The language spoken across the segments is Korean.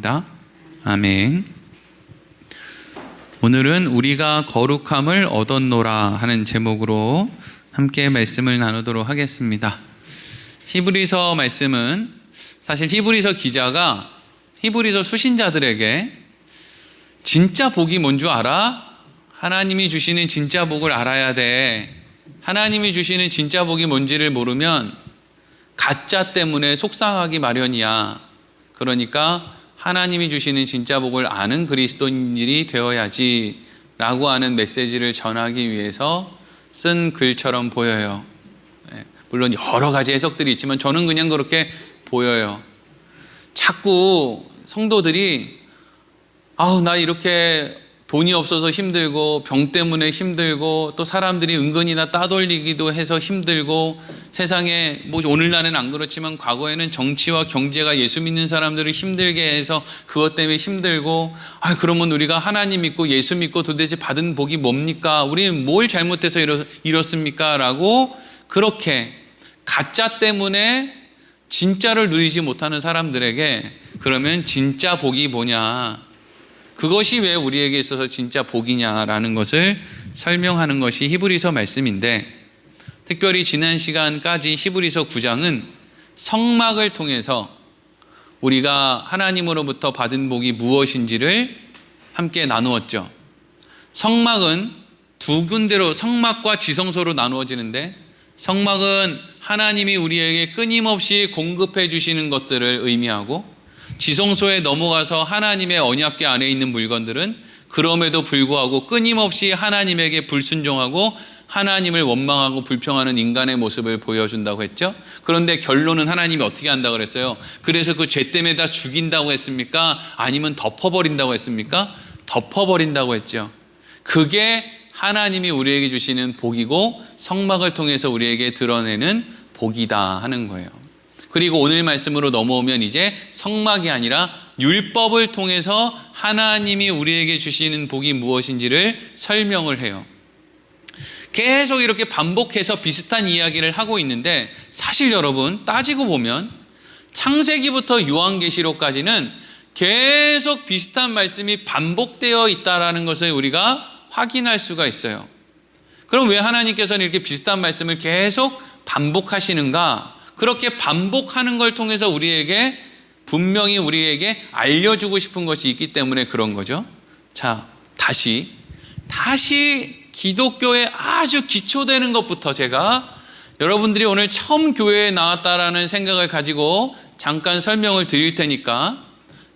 기도합니다. 아멘. 오늘은 우리가 거룩함을 얻었노라 하는 제목으로 함께 말씀을 나누도록 하겠습니다. 히브리서 말씀은 사실 히브리서 기자가 히브리서 수신자들에게 진짜 복이 뭔 줄 알아? 하나님이 주시는 진짜 복을 알아야 돼. 하나님이 주시는 진짜 복이 뭔지를 모르면 가짜 때문에 속상하기 마련이야. 그러니까 하나님이 주시는 진짜 복을 아는 그리스도인들이 되어야지 라고 하는 메시지를 전하기 위해서 쓴 글처럼 보여요. 물론 여러 가지 해석들이 있지만 저는 그냥 그렇게 보여요. 자꾸 성도들이 나 이렇게 돈이 없어서 힘들고 병 때문에 힘들고 또 사람들이 은근히 나 따돌리기도 해서 힘들고 세상에 오늘날은 안 그렇지만 과거에는 정치와 경제가 예수 믿는 사람들을 힘들게 해서 그것 때문에 힘들고 그러면 우리가 하나님 믿고 예수 믿고 도대체 받은 복이 뭡니까? 우리는 뭘 잘못해서 이렇습니까? 라고 그렇게 가짜 때문에 진짜를 누리지 못하는 사람들에게 그러면 진짜 복이 뭐냐? 그것이 왜 우리에게 있어서 진짜 복이냐라는 것을 설명하는 것이 히브리서 말씀인데, 특별히 지난 시간까지 히브리서 9장은 성막을 통해서 우리가 하나님으로부터 받은 복이 무엇인지를 함께 나누었죠. 성막은 두 군데로, 성막과 지성소로 나누어지는데, 성막은 하나님이 우리에게 끊임없이 공급해 주시는 것들을 의미하고, 지성소에 넘어가서 하나님의 언약궤 안에 있는 물건들은 그럼에도 불구하고 끊임없이 하나님에게 불순종하고 하나님을 원망하고 불평하는 인간의 모습을 보여준다고 했죠. 그런데 결론은 하나님이 어떻게 한다고 그랬어요? 그래서 그 죄 때문에 다 죽인다고 했습니까? 아니면 덮어버린다고 했습니까? 덮어버린다고 했죠. 그게 하나님이 우리에게 주시는 복이고 성막을 통해서 우리에게 드러내는 복이다 하는 거예요. 그리고 오늘 말씀으로 넘어오면 이제 성막이 아니라 율법을 통해서 하나님이 우리에게 주시는 복이 무엇인지를 설명을 해요. 계속 이렇게 반복해서 비슷한 이야기를 하고 있는데, 사실 여러분 따지고 보면 창세기부터 요한계시록까지는 계속 비슷한 말씀이 반복되어 있다는 것을 우리가 확인할 수가 있어요. 그럼 왜 하나님께서는 이렇게 비슷한 말씀을 계속 반복하시는가? 그렇게 반복하는 걸 통해서 분명히 우리에게 알려주고 싶은 것이 있기 때문에 그런 거죠. 자, 다시 기독교에 아주 기초되는 것부터 제가 여러분들이 오늘 처음 교회에 나왔다라는 생각을 가지고 잠깐 설명을 드릴 테니까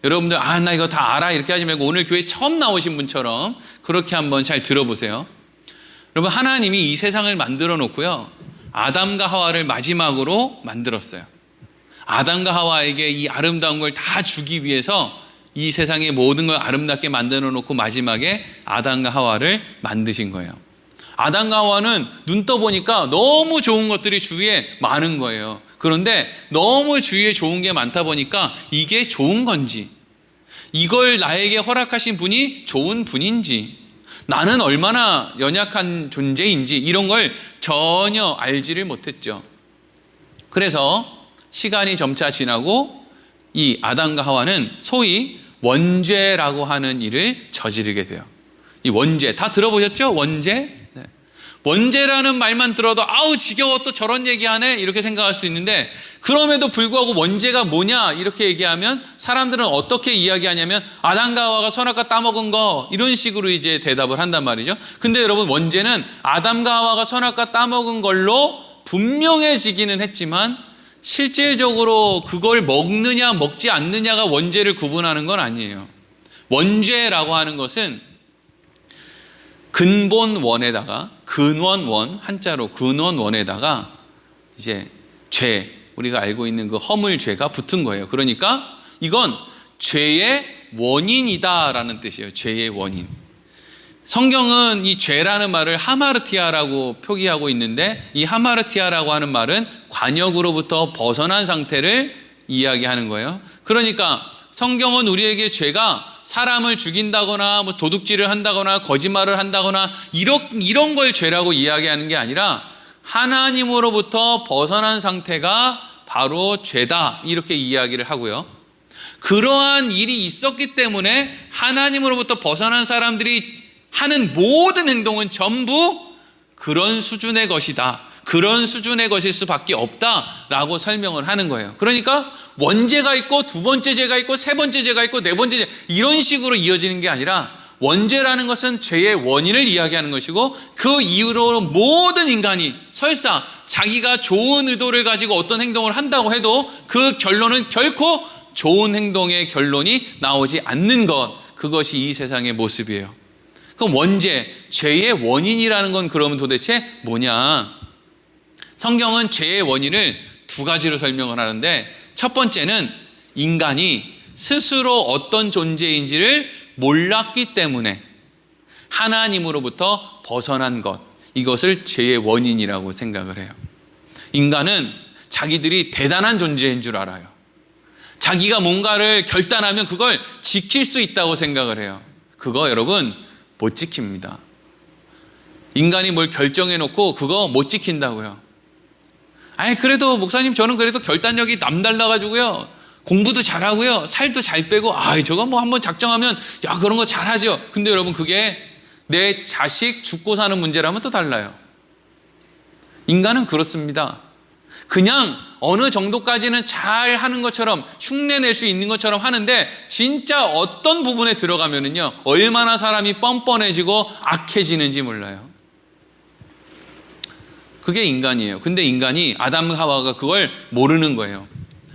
여러분들 나 이거 다 알아 이렇게 하지 말고 오늘 교회 처음 나오신 분처럼 그렇게 한번 잘 들어보세요. 여러분, 하나님이 이 세상을 만들어 놓고요, 아담과 하와를 마지막으로 만들었어요. 아담과 하와에게 이 아름다운 걸 다 주기 위해서 이 세상의 모든 걸 아름답게 만들어 놓고 마지막에 아담과 하와를 만드신 거예요. 아담과 하와는 눈 떠보니까 너무 좋은 것들이 주위에 많은 거예요. 그런데 너무 주위에 좋은 게 많다 보니까 이게 좋은 건지, 이걸 나에게 허락하신 분이 좋은 분인지, 나는 얼마나 연약한 존재인지 이런 걸 전혀 알지를 못했죠. 그래서 시간이 점차 지나고 이 아담과 하와는 소위 원죄라고 하는 일을 저지르게 돼요. 이 원죄 다 들어보셨죠? 원죄? 네. 원죄라는 말만 들어도 지겨워, 또 저런 얘기하네 이렇게 생각할 수 있는데, 그럼에도 불구하고 원죄가 뭐냐 이렇게 얘기하면 사람들은 어떻게 이야기하냐면 아담과 하와가 선악과 따먹은 거, 이런 식으로 이제 대답을 한단 말이죠. 근데 여러분, 원죄는 아담과 하와가 선악과 따먹은 걸로 분명해지기는 했지만 실질적으로 그걸 먹느냐 먹지 않느냐가 원죄를 구분하는 건 아니에요. 원죄라고 하는 것은 근본원에다가, 근원원, 한자로 근원원에다가 이제 죄, 우리가 알고 있는 그 허물죄가 붙은 거예요. 그러니까 이건 죄의 원인이다라는 뜻이에요. 죄의 원인. 성경은 이 죄라는 말을 하마르티아라고 표기하고 있는데, 이 하마르티아라고 하는 말은 관역으로부터 벗어난 상태를 이야기하는 거예요. 그러니까 성경은 우리에게 죄가 사람을 죽인다거나 도둑질을 한다거나 거짓말을 한다거나 이런 걸 죄라고 이야기하는 게 아니라 하나님으로부터 벗어난 상태가 바로 죄다, 이렇게 이야기를 하고요. 그러한 일이 있었기 때문에 하나님으로부터 벗어난 사람들이 하는 모든 행동은 전부 그런 수준의 것이다, 그런 수준의 것일 수밖에 없다라고 설명을 하는 거예요. 그러니까 원죄가 있고 두 번째 죄가 있고 세 번째 죄가 있고 네 번째 죄, 이런 식으로 이어지는 게 아니라 원죄라는 것은 죄의 원인을 이야기하는 것이고, 그 이후로 모든 인간이 설사 자기가 좋은 의도를 가지고 어떤 행동을 한다고 해도 그 결론은 결코 좋은 행동의 결론이 나오지 않는 것, 그것이 이 세상의 모습이에요. 그럼 원죄, 죄의 원인이라는 건 그러면 도대체 뭐냐? 성경은 죄의 원인을 두 가지로 설명을 하는데, 첫 번째는 인간이 스스로 어떤 존재인지를 몰랐기 때문에 하나님으로부터 벗어난 것, 이것을 죄의 원인이라고 생각을 해요. 인간은 자기들이 대단한 존재인 줄 알아요. 자기가 뭔가를 결단하면 그걸 지킬 수 있다고 생각을 해요. 그거 여러분 못 지킵니다. 인간이 뭘 결정해 놓고 그거 못 지킨다고요. 아니 그래도 목사님 저는 그래도 결단력이 남달라가지고요, 공부도 잘하고요, 살도 잘 빼고, 저거 뭐 한번 작정하면 야 그런 거 잘하죠. 근데 여러분 그게 내 자식 죽고 사는 문제라면 또 달라요. 인간은 그렇습니다. 그냥 어느 정도까지는 잘 하는 것처럼 흉내낼 수 있는 것처럼 하는데, 진짜 어떤 부분에 들어가면은요 얼마나 사람이 뻔뻔해지고 악해지는지 몰라요. 그게 인간이에요. 근데 인간이, 아담과 하와가 그걸 모르는 거예요.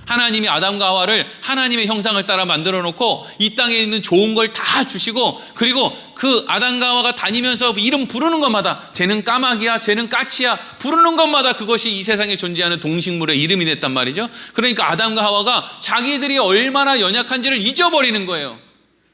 하나님이 아담과 하와를 하나님의 형상을 따라 만들어 놓고 이 땅에 있는 좋은 걸 다 주시고, 그리고 그 아담과 하와가 다니면서 이름 부르는 것마다 쟤는 까마귀야, 쟤는 까치야 부르는 것마다 그것이 이 세상에 존재하는 동식물의 이름이 됐단 말이죠. 그러니까 아담과 하와가 자기들이 얼마나 연약한지를 잊어버리는 거예요.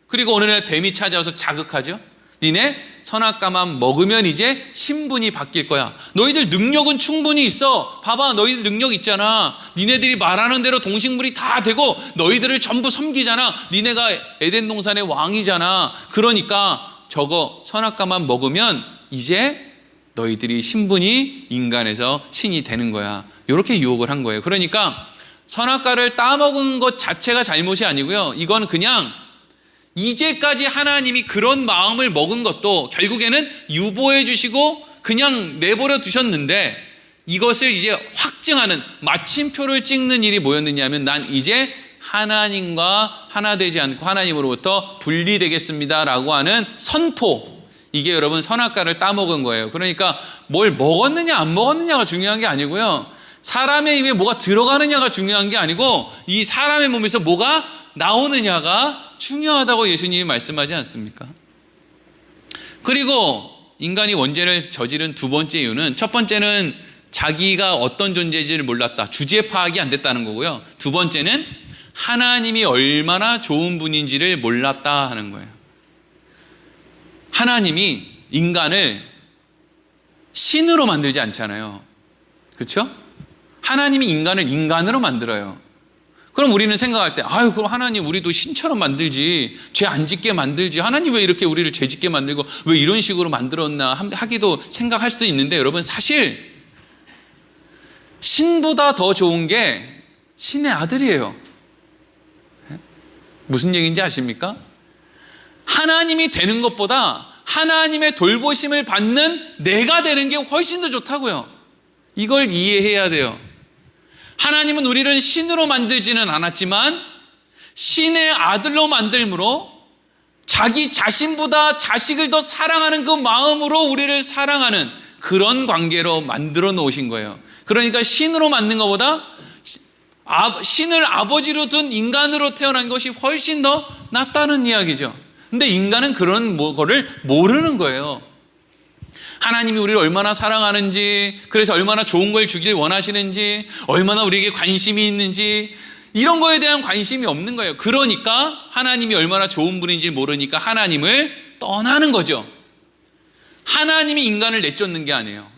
그리고 어느 날 뱀이 찾아와서 자극하죠. 니네 선악과만 먹으면 이제 신분이 바뀔 거야. 너희들 능력은 충분히 있어. 봐봐, 너희들 능력 있잖아. 니네들이 말하는 대로 동식물이 다 되고 너희들을 전부 섬기잖아. 니네가 에덴 동산의 왕이잖아. 그러니까 저거 선악과만 먹으면 이제 너희들이 신분이 인간에서 신이 되는 거야. 이렇게 유혹을 한 거예요. 그러니까 선악과를 따먹은 것 자체가 잘못이 아니고요, 이건 그냥 이제까지 하나님이 그런 마음을 먹은 것도 결국에는 유보해 주시고 그냥 내버려 두셨는데, 이것을 이제 확증하는 마침표를 찍는 일이 뭐였느냐 하면, 난 이제 하나님과 하나 되지 않고 하나님으로부터 분리되겠습니다 라고 하는 선포, 이게 여러분 선악과를 따먹은 거예요. 그러니까 뭘 먹었느냐 안 먹었느냐가 중요한 게 아니고요, 사람의 입에 뭐가 들어가느냐가 중요한 게 아니고, 이 사람의 몸에서 뭐가 나오느냐가 중요하다고 예수님이 말씀하지 않습니까? 그리고 인간이 원죄를 저지른 두 번째 이유는, 첫 번째는 자기가 어떤 존재인지를 몰랐다, 주제 파악이 안 됐다는 거고요. 두 번째는 하나님이 얼마나 좋은 분인지를 몰랐다 하는 거예요. 하나님이 인간을 신으로 만들지 않잖아요. 그렇죠? 하나님이 인간을 인간으로 만들어요. 그럼 우리는 생각할 때, 그럼 하나님 우리도 신처럼 만들지, 죄 안 짓게 만들지, 하나님 왜 이렇게 우리를 죄 짓게 만들고 왜 이런 식으로 만들었나 하기도 생각할 수도 있는데, 여러분 사실 신보다 더 좋은 게 신의 아들이에요. 무슨 얘기인지 아십니까? 하나님이 되는 것보다 하나님의 돌보심을 받는 내가 되는 게 훨씬 더 좋다고요. 이걸 이해해야 돼요. 하나님은 우리를 신으로 만들지는 않았지만 신의 아들로 만들므로 자기 자신보다 자식을 더 사랑하는 그 마음으로 우리를 사랑하는 그런 관계로 만들어 놓으신 거예요. 그러니까 신으로 만든 것보다 신을 아버지로 둔 인간으로 태어난 것이 훨씬 더 낫다는 이야기죠. 근데 인간은 그런 거를 모르는 거예요. 하나님이 우리를 얼마나 사랑하는지, 그래서 얼마나 좋은 걸 주길 원하시는지, 얼마나 우리에게 관심이 있는지, 이런 거에 대한 관심이 없는 거예요. 그러니까 하나님이 얼마나 좋은 분인지 모르니까 하나님을 떠나는 거죠. 하나님이 인간을 내쫓는 게 아니에요.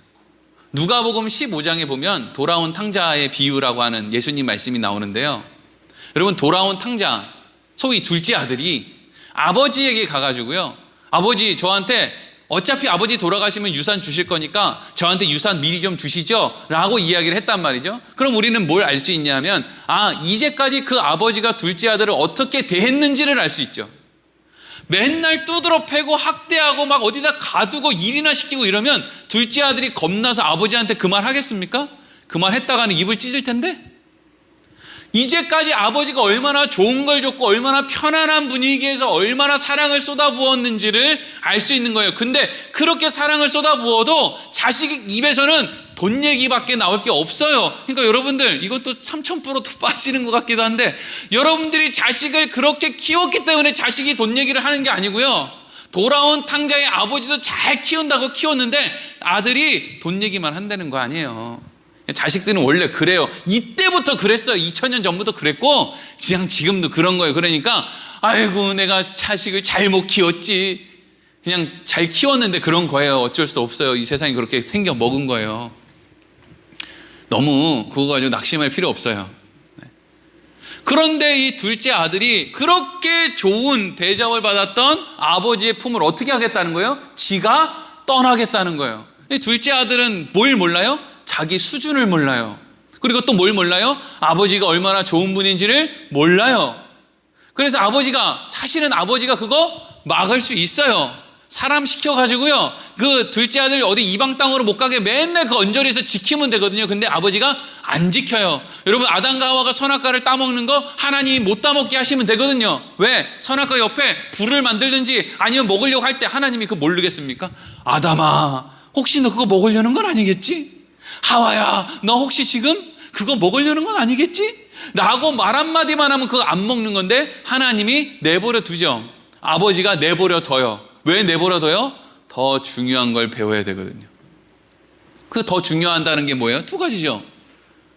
누가복음 15장에 보면 돌아온 탕자의 비유라고 하는 예수님 말씀이 나오는데요, 여러분 돌아온 탕자, 소위 둘째 아들이 아버지에게 가가지고요, 아버지 저한테 어차피 아버지 돌아가시면 유산 주실 거니까 저한테 유산 미리 좀 주시죠 라고 이야기를 했단 말이죠. 그럼 우리는 뭘 알 수 있냐면 이제까지 그 아버지가 둘째 아들을 어떻게 대했는지를 알 수 있죠. 맨날 두드러 패고 학대하고 막 어디다 가두고 일이나 시키고 이러면 둘째 아들이 겁나서 아버지한테 그 말 하겠습니까? 그 말 했다가는 입을 찢을 텐데. 이제까지 아버지가 얼마나 좋은 걸 줬고 얼마나 편안한 분위기에서 얼마나 사랑을 쏟아부었는지를 알 수 있는 거예요. 근데 그렇게 사랑을 쏟아부어도 자식 입에서는 돈 얘기밖에 나올 게 없어요. 그러니까 여러분들 이것도 3000%도 빠지는 것 같기도 한데, 여러분들이 자식을 그렇게 키웠기 때문에 자식이 돈 얘기를 하는 게 아니고요, 돌아온 탕자의 아버지도 잘 키운다고 키웠는데 아들이 돈 얘기만 한다는 거 아니에요. 자식들은 원래 그래요. 이때부터 그랬어요. 2000년 전부터 그랬고 그냥 지금도 그런 거예요. 그러니까 아이고 내가 자식을 잘못 키웠지, 그냥 잘 키웠는데 그런 거예요. 어쩔 수 없어요. 이 세상이 그렇게 생겨 먹은 거예요. 너무 그거 가지고 낙심할 필요 없어요. 그런데 이 둘째 아들이 그렇게 좋은 대접을 받았던 아버지의 품을 어떻게 하겠다는 거예요? 지가 떠나겠다는 거예요. 이 둘째 아들은 뭘 몰라요? 자기 수준을 몰라요. 그리고 또 뭘 몰라요? 아버지가 얼마나 좋은 분인지를 몰라요. 그래서 사실은 아버지가 그거 막을 수 있어요. 사람 시켜가지고요, 그 둘째 아들 어디 이방 땅으로 못 가게 맨날 그 언저리에서 지키면 되거든요. 근데 아버지가 안 지켜요. 여러분, 아담과 하와가 선악과를 따먹는 거 하나님이 못 따먹게 하시면 되거든요. 왜? 선악과 옆에 불을 만들든지 아니면 먹으려고 할 때 하나님이 그거 모르겠습니까? 아담아, 혹시 너 그거 먹으려는 건 아니겠지? 하와야, 너 혹시 지금 그거 먹으려는 건 아니겠지? 라고 말 한마디만 하면 그거 안 먹는 건데 하나님이 내버려 두죠. 아버지가 내버려 둬요. 왜 내버려 둬요? 더 중요한 걸 배워야 되거든요. 그 더 중요한다는 게 뭐예요? 두 가지죠.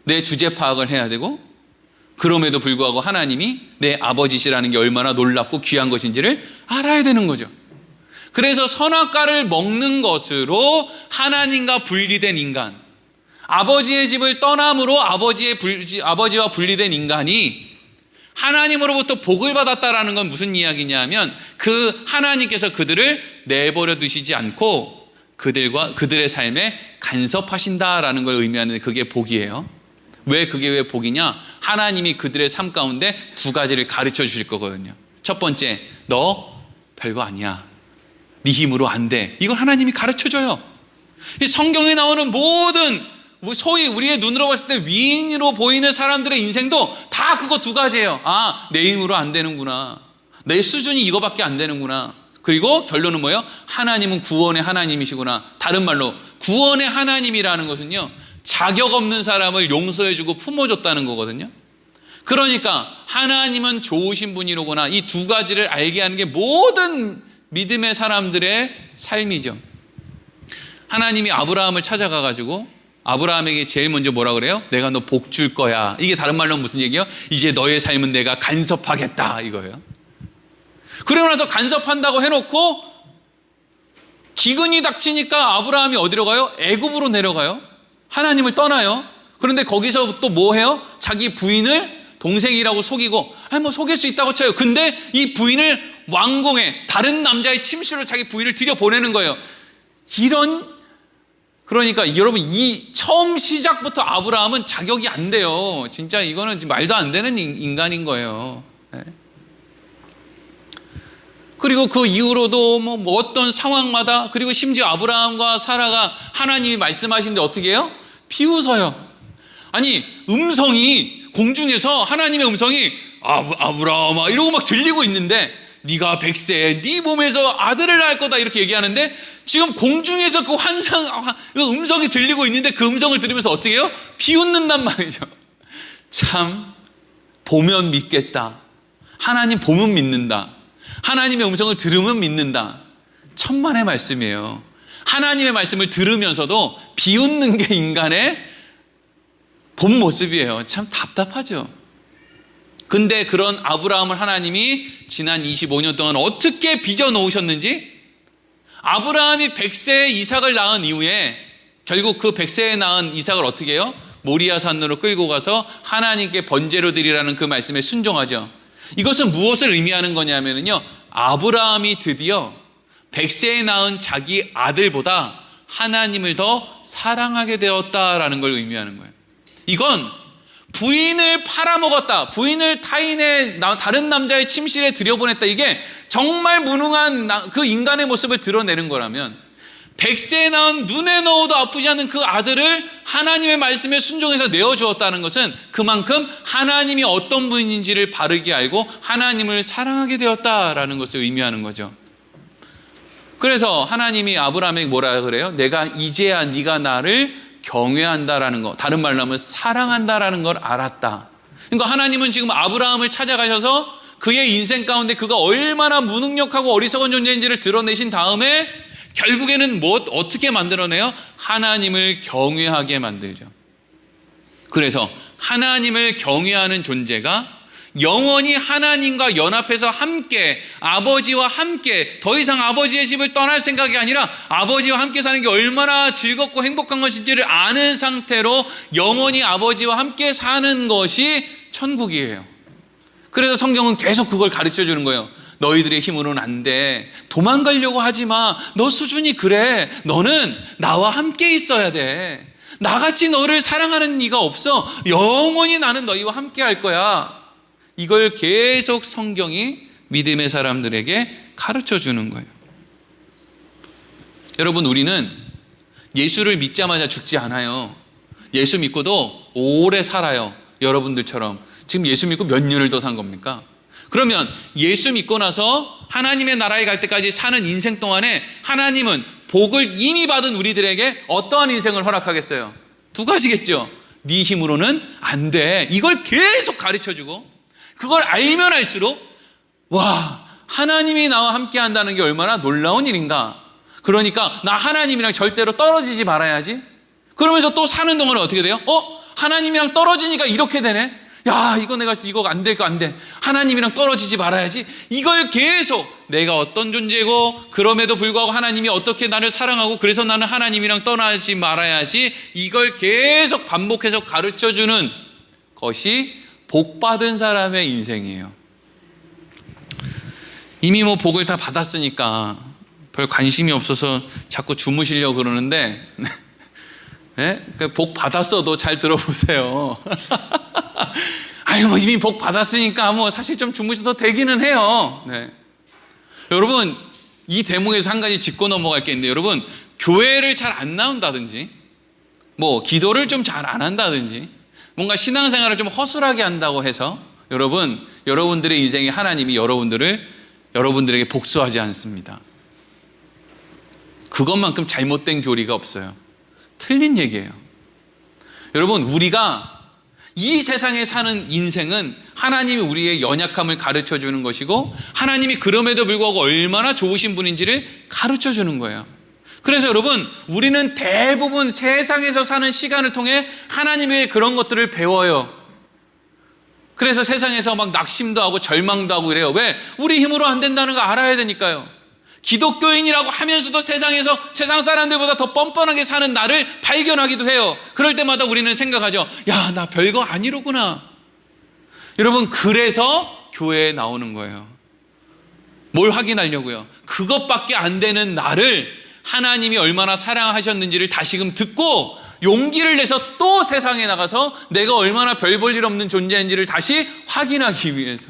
내 주제 파악을 해야 되고, 그럼에도 불구하고 하나님이 내 아버지시라는 게 얼마나 놀랍고 귀한 것인지를 알아야 되는 거죠. 그래서 선악과를 먹는 것으로 하나님과 분리된 인간, 아버지의 집을 떠남으로 아버지와 분리된 인간이 하나님으로부터 복을 받았다라는 건 무슨 이야기냐면, 그 하나님께서 그들을 내버려 두시지 않고 그들의 삶에 간섭하신다라는 걸 의미하는, 그게 복이에요. 그게 왜 복이냐? 하나님이 그들의 삶 가운데 두 가지를 가르쳐 주실 거거든요. 첫 번째, 너 별거 아니야, 네 힘으로 안 돼. 이걸 하나님이 가르쳐 줘요. 이 성경에 나오는 모든, 소위 우리의 눈으로 봤을 때 위인으로 보이는 사람들의 인생도 다 그거 두 가지예요. 내 힘으로 안 되는구나, 내 수준이 이거밖에 안 되는구나. 그리고 결론은 뭐예요? 하나님은 구원의 하나님이시구나. 다른 말로 구원의 하나님이라는 것은요, 자격 없는 사람을 용서해주고 품어줬다는 거거든요. 그러니까 하나님은 좋으신 분이로구나, 이 두 가지를 알게 하는 게 모든 믿음의 사람들의 삶이죠. 하나님이 아브라함을 찾아가가지고 아브라함에게 제일 먼저 뭐라 그래요? 내가 너 복 줄 거야. 이게 다른 말로 무슨 얘기예요? 이제 너의 삶은 내가 간섭하겠다, 이거예요. 그러고 나서 간섭한다고 해놓고 기근이 닥치니까 아브라함이 어디로 가요? 애굽으로 내려가요. 하나님을 떠나요. 그런데 거기서 또 뭐 해요? 자기 부인을 동생이라고 속이고, 뭐 속일 수 있다고 쳐요. 근데 이 부인을 왕궁에 다른 남자의 침실로 자기 부인을 들여보내는 거예요. 그러니까 여러분, 이 처음 시작부터 아브라함은 자격이 안 돼요. 진짜 이거는 말도 안 되는 인간인 거예요. 네. 그리고 그 이후로도 뭐 어떤 상황마다, 그리고 심지어 아브라함과 사라가 하나님이 말씀하시는데 어떻게 해요? 비웃어요. 아니, 공중에서 하나님의 음성이 아브라함아 이러고 막 들리고 있는데, 네가 100세에 네 몸에서 아들을 낳을 거다 이렇게 얘기하는데, 지금 공중에서 그 음성이 들리고 있는데 그 음성을 들으면서 어떻게 해요? 비웃는단 말이죠. 참, 보면 믿겠다. 하나님 보면 믿는다. 하나님의 음성을 들으면 믿는다. 천만의 말씀이에요. 하나님의 말씀을 들으면서도 비웃는 게 인간의 본 모습이에요. 참 답답하죠. 근데 그런 아브라함을 하나님이 지난 25년 동안 어떻게 빚어 놓으셨는지, 아브라함이 100세에 이삭을 낳은 이후에 결국 그 100세에 낳은 이삭을 어떻게 해요? 모리아 산으로 끌고 가서 하나님께 번제로 드리라는 그 말씀에 순종하죠. 이것은 무엇을 의미하는 거냐면요, 아브라함이 드디어 100세에 낳은 자기 아들보다 하나님을 더 사랑하게 되었다라는 걸 의미하는 거예요. 이건 부인을 팔아먹었다, 부인을 타인의 다른 남자의 침실에 들여보냈다, 이게 정말 무능한 그 인간의 모습을 드러내는 거라면 100세에 낳은 눈에 넣어도 아프지 않은 그 아들을 하나님의 말씀에 순종해서 내어주었다는 것은 그만큼 하나님이 어떤 분인지를 바르게 알고 하나님을 사랑하게 되었다라는 것을 의미하는 거죠. 그래서 하나님이 아브라함에게 뭐라 그래요? 내가 이제야 네가 나를 경외한다라는 거, 다른 말로 하면 사랑한다라는 걸 알았다. 그러니까 하나님은 지금 아브라함을 찾아가셔서 그의 인생 가운데 그가 얼마나 무능력하고 어리석은 존재인지를 드러내신 다음에 결국에는 어떻게 만들어내요? 하나님을 경외하게 만들죠. 그래서 하나님을 경외하는 존재가 영원히 하나님과 연합해서 함께, 아버지와 함께, 더 이상 아버지의 집을 떠날 생각이 아니라 아버지와 함께 사는 게 얼마나 즐겁고 행복한 것인지를 아는 상태로 영원히 아버지와 함께 사는 것이 천국이에요. 그래서 성경은 계속 그걸 가르쳐 주는 거예요. 너희들의 힘으로는 안 돼. 도망가려고 하지 마. 너 수준이 그래. 너는 나와 함께 있어야 돼. 나같이 너를 사랑하는 이가 없어. 영원히 나는 너희와 함께 할 거야. 이걸 계속 성경이 믿음의 사람들에게 가르쳐 주는 거예요. 여러분, 우리는 예수를 믿자마자 죽지 않아요. 예수 믿고도 오래 살아요. 여러분들처럼. 지금 예수 믿고 몇 년을 더 산 겁니까? 그러면 예수 믿고 나서 하나님의 나라에 갈 때까지 사는 인생 동안에 하나님은 복을 이미 받은 우리들에게 어떠한 인생을 허락하겠어요? 두 가지겠죠. 네 힘으로는 안 돼. 이걸 계속 가르쳐주고, 그걸 알면 알수록 와, 하나님이 나와 함께 한다는 게 얼마나 놀라운 일인가. 그러니까 나 하나님이랑 절대로 떨어지지 말아야지. 그러면서 또 사는 동안은 어떻게 돼요? 하나님이랑 떨어지니까 이렇게 되네. 야, 이거 안 될 거 안 돼. 하나님이랑 떨어지지 말아야지. 이걸 계속 내가 어떤 존재고, 그럼에도 불구하고 하나님이 어떻게 나를 사랑하고, 그래서 나는 하나님이랑 떠나지 말아야지. 이걸 계속 반복해서 가르쳐주는 것이 복받은 사람의 인생이에요. 이미 복을 다 받았으니까 별 관심이 없어서 자꾸 주무시려고 그러는데, 네? 복 받았어도 잘 들어보세요. 이미 복 받았으니까 사실 좀 주무셔도 되기는 해요. 네. 여러분, 이 대목에서 한 가지 짚고 넘어갈 게 있는데, 여러분, 교회를 잘 안 나온다든지, 기도를 좀 잘 안 한다든지, 뭔가 신앙생활을 좀 허술하게 한다고 해서 여러분들의 인생에 하나님이 여러분들에게 복수하지 않습니다. 그것만큼 잘못된 교리가 없어요. 틀린 얘기예요. 여러분, 우리가 이 세상에 사는 인생은 하나님이 우리의 연약함을 가르쳐 주는 것이고, 하나님이 그럼에도 불구하고 얼마나 좋으신 분인지를 가르쳐 주는 거예요. 그래서 여러분, 우리는 대부분 세상에서 사는 시간을 통해 하나님의 그런 것들을 배워요. 그래서 세상에서 막 낙심도 하고 절망도 하고 이래요. 왜? 우리 힘으로 안 된다는 거 알아야 되니까요. 기독교인이라고 하면서도 세상에서 세상 사람들보다 더 뻔뻔하게 사는 나를 발견하기도 해요. 그럴 때마다 우리는 생각하죠. 야, 나 별거 아니로구나. 여러분, 그래서 교회에 나오는 거예요. 뭘 확인하려고요? 그것밖에 안 되는 나를 하나님이 얼마나 사랑하셨는지를 다시금 듣고 용기를 내서 또 세상에 나가서 내가 얼마나 별 볼 일 없는 존재인지를 다시 확인하기 위해서.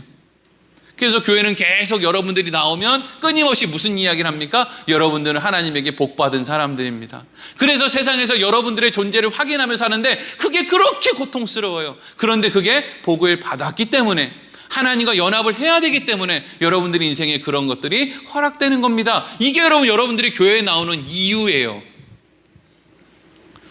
그래서 교회는 계속 여러분들이 나오면 끊임없이 무슨 이야기를 합니까? 여러분들은 하나님에게 복받은 사람들입니다. 그래서 세상에서 여러분들의 존재를 확인하며 사는데 그게 그렇게 고통스러워요. 그런데 그게 복을 받았기 때문에, 하나님과 연합을 해야 되기 때문에 여러분들의 인생에 그런 것들이 허락되는 겁니다. 이게 여러분들이 교회에 나오는 이유예요.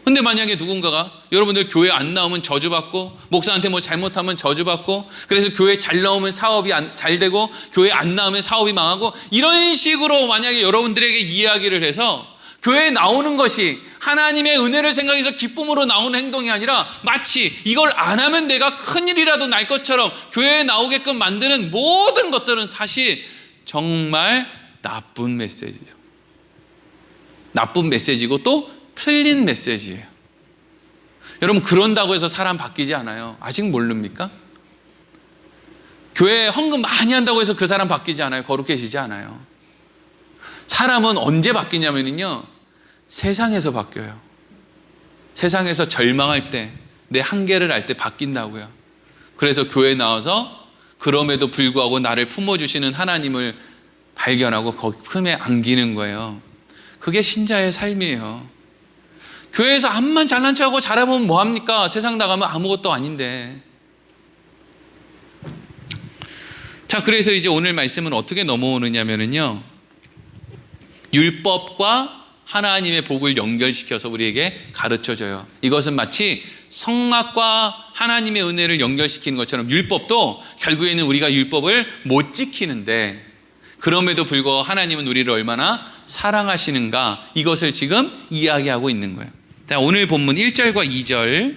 근데 만약에 누군가가 여러분들 교회 안 나오면 저주받고, 목사한테 잘못하면 저주받고, 그래서 교회 잘 나오면 사업이 잘 되고, 교회 안 나오면 사업이 망하고, 이런 식으로 만약에 여러분들에게 이야기를 해서 교회에 나오는 것이 하나님의 은혜를 생각해서 기쁨으로 나오는 행동이 아니라 마치 이걸 안 하면 내가 큰일이라도 날 것처럼 교회에 나오게끔 만드는 모든 것들은 사실 정말 나쁜 메시지죠. 나쁜 메시지고 또 틀린 메시지예요. 여러분, 그런다고 해서 사람 바뀌지 않아요. 아직 모릅니까? 교회에 헌금 많이 한다고 해서 그 사람 바뀌지 않아요. 거룩해지지 않아요. 사람은 언제 바뀌냐면요, 세상에서 바뀌어요. 세상에서 절망할 때, 내 한계를 알 때 바뀐다고요. 그래서 교회 나와서 그럼에도 불구하고 나를 품어주시는 하나님을 발견하고 거기 품에 안기는 거예요. 그게 신자의 삶이에요. 교회에서 암만 잘난 척하고 잘해보면 뭐합니까? 세상 나가면 아무것도 아닌데. 자, 그래서 이제 오늘 말씀은 어떻게 넘어오느냐면요, 율법과 하나님의 복을 연결시켜서 우리에게 가르쳐줘요. 이것은 마치 성막과 하나님의 은혜를 연결시키는 것처럼 율법도 결국에는 우리가 율법을 못 지키는데, 그럼에도 불구하고 하나님은 우리를 얼마나 사랑하시는가, 이것을 지금 이야기하고 있는 거예요. 자, 오늘 본문 1절과 2절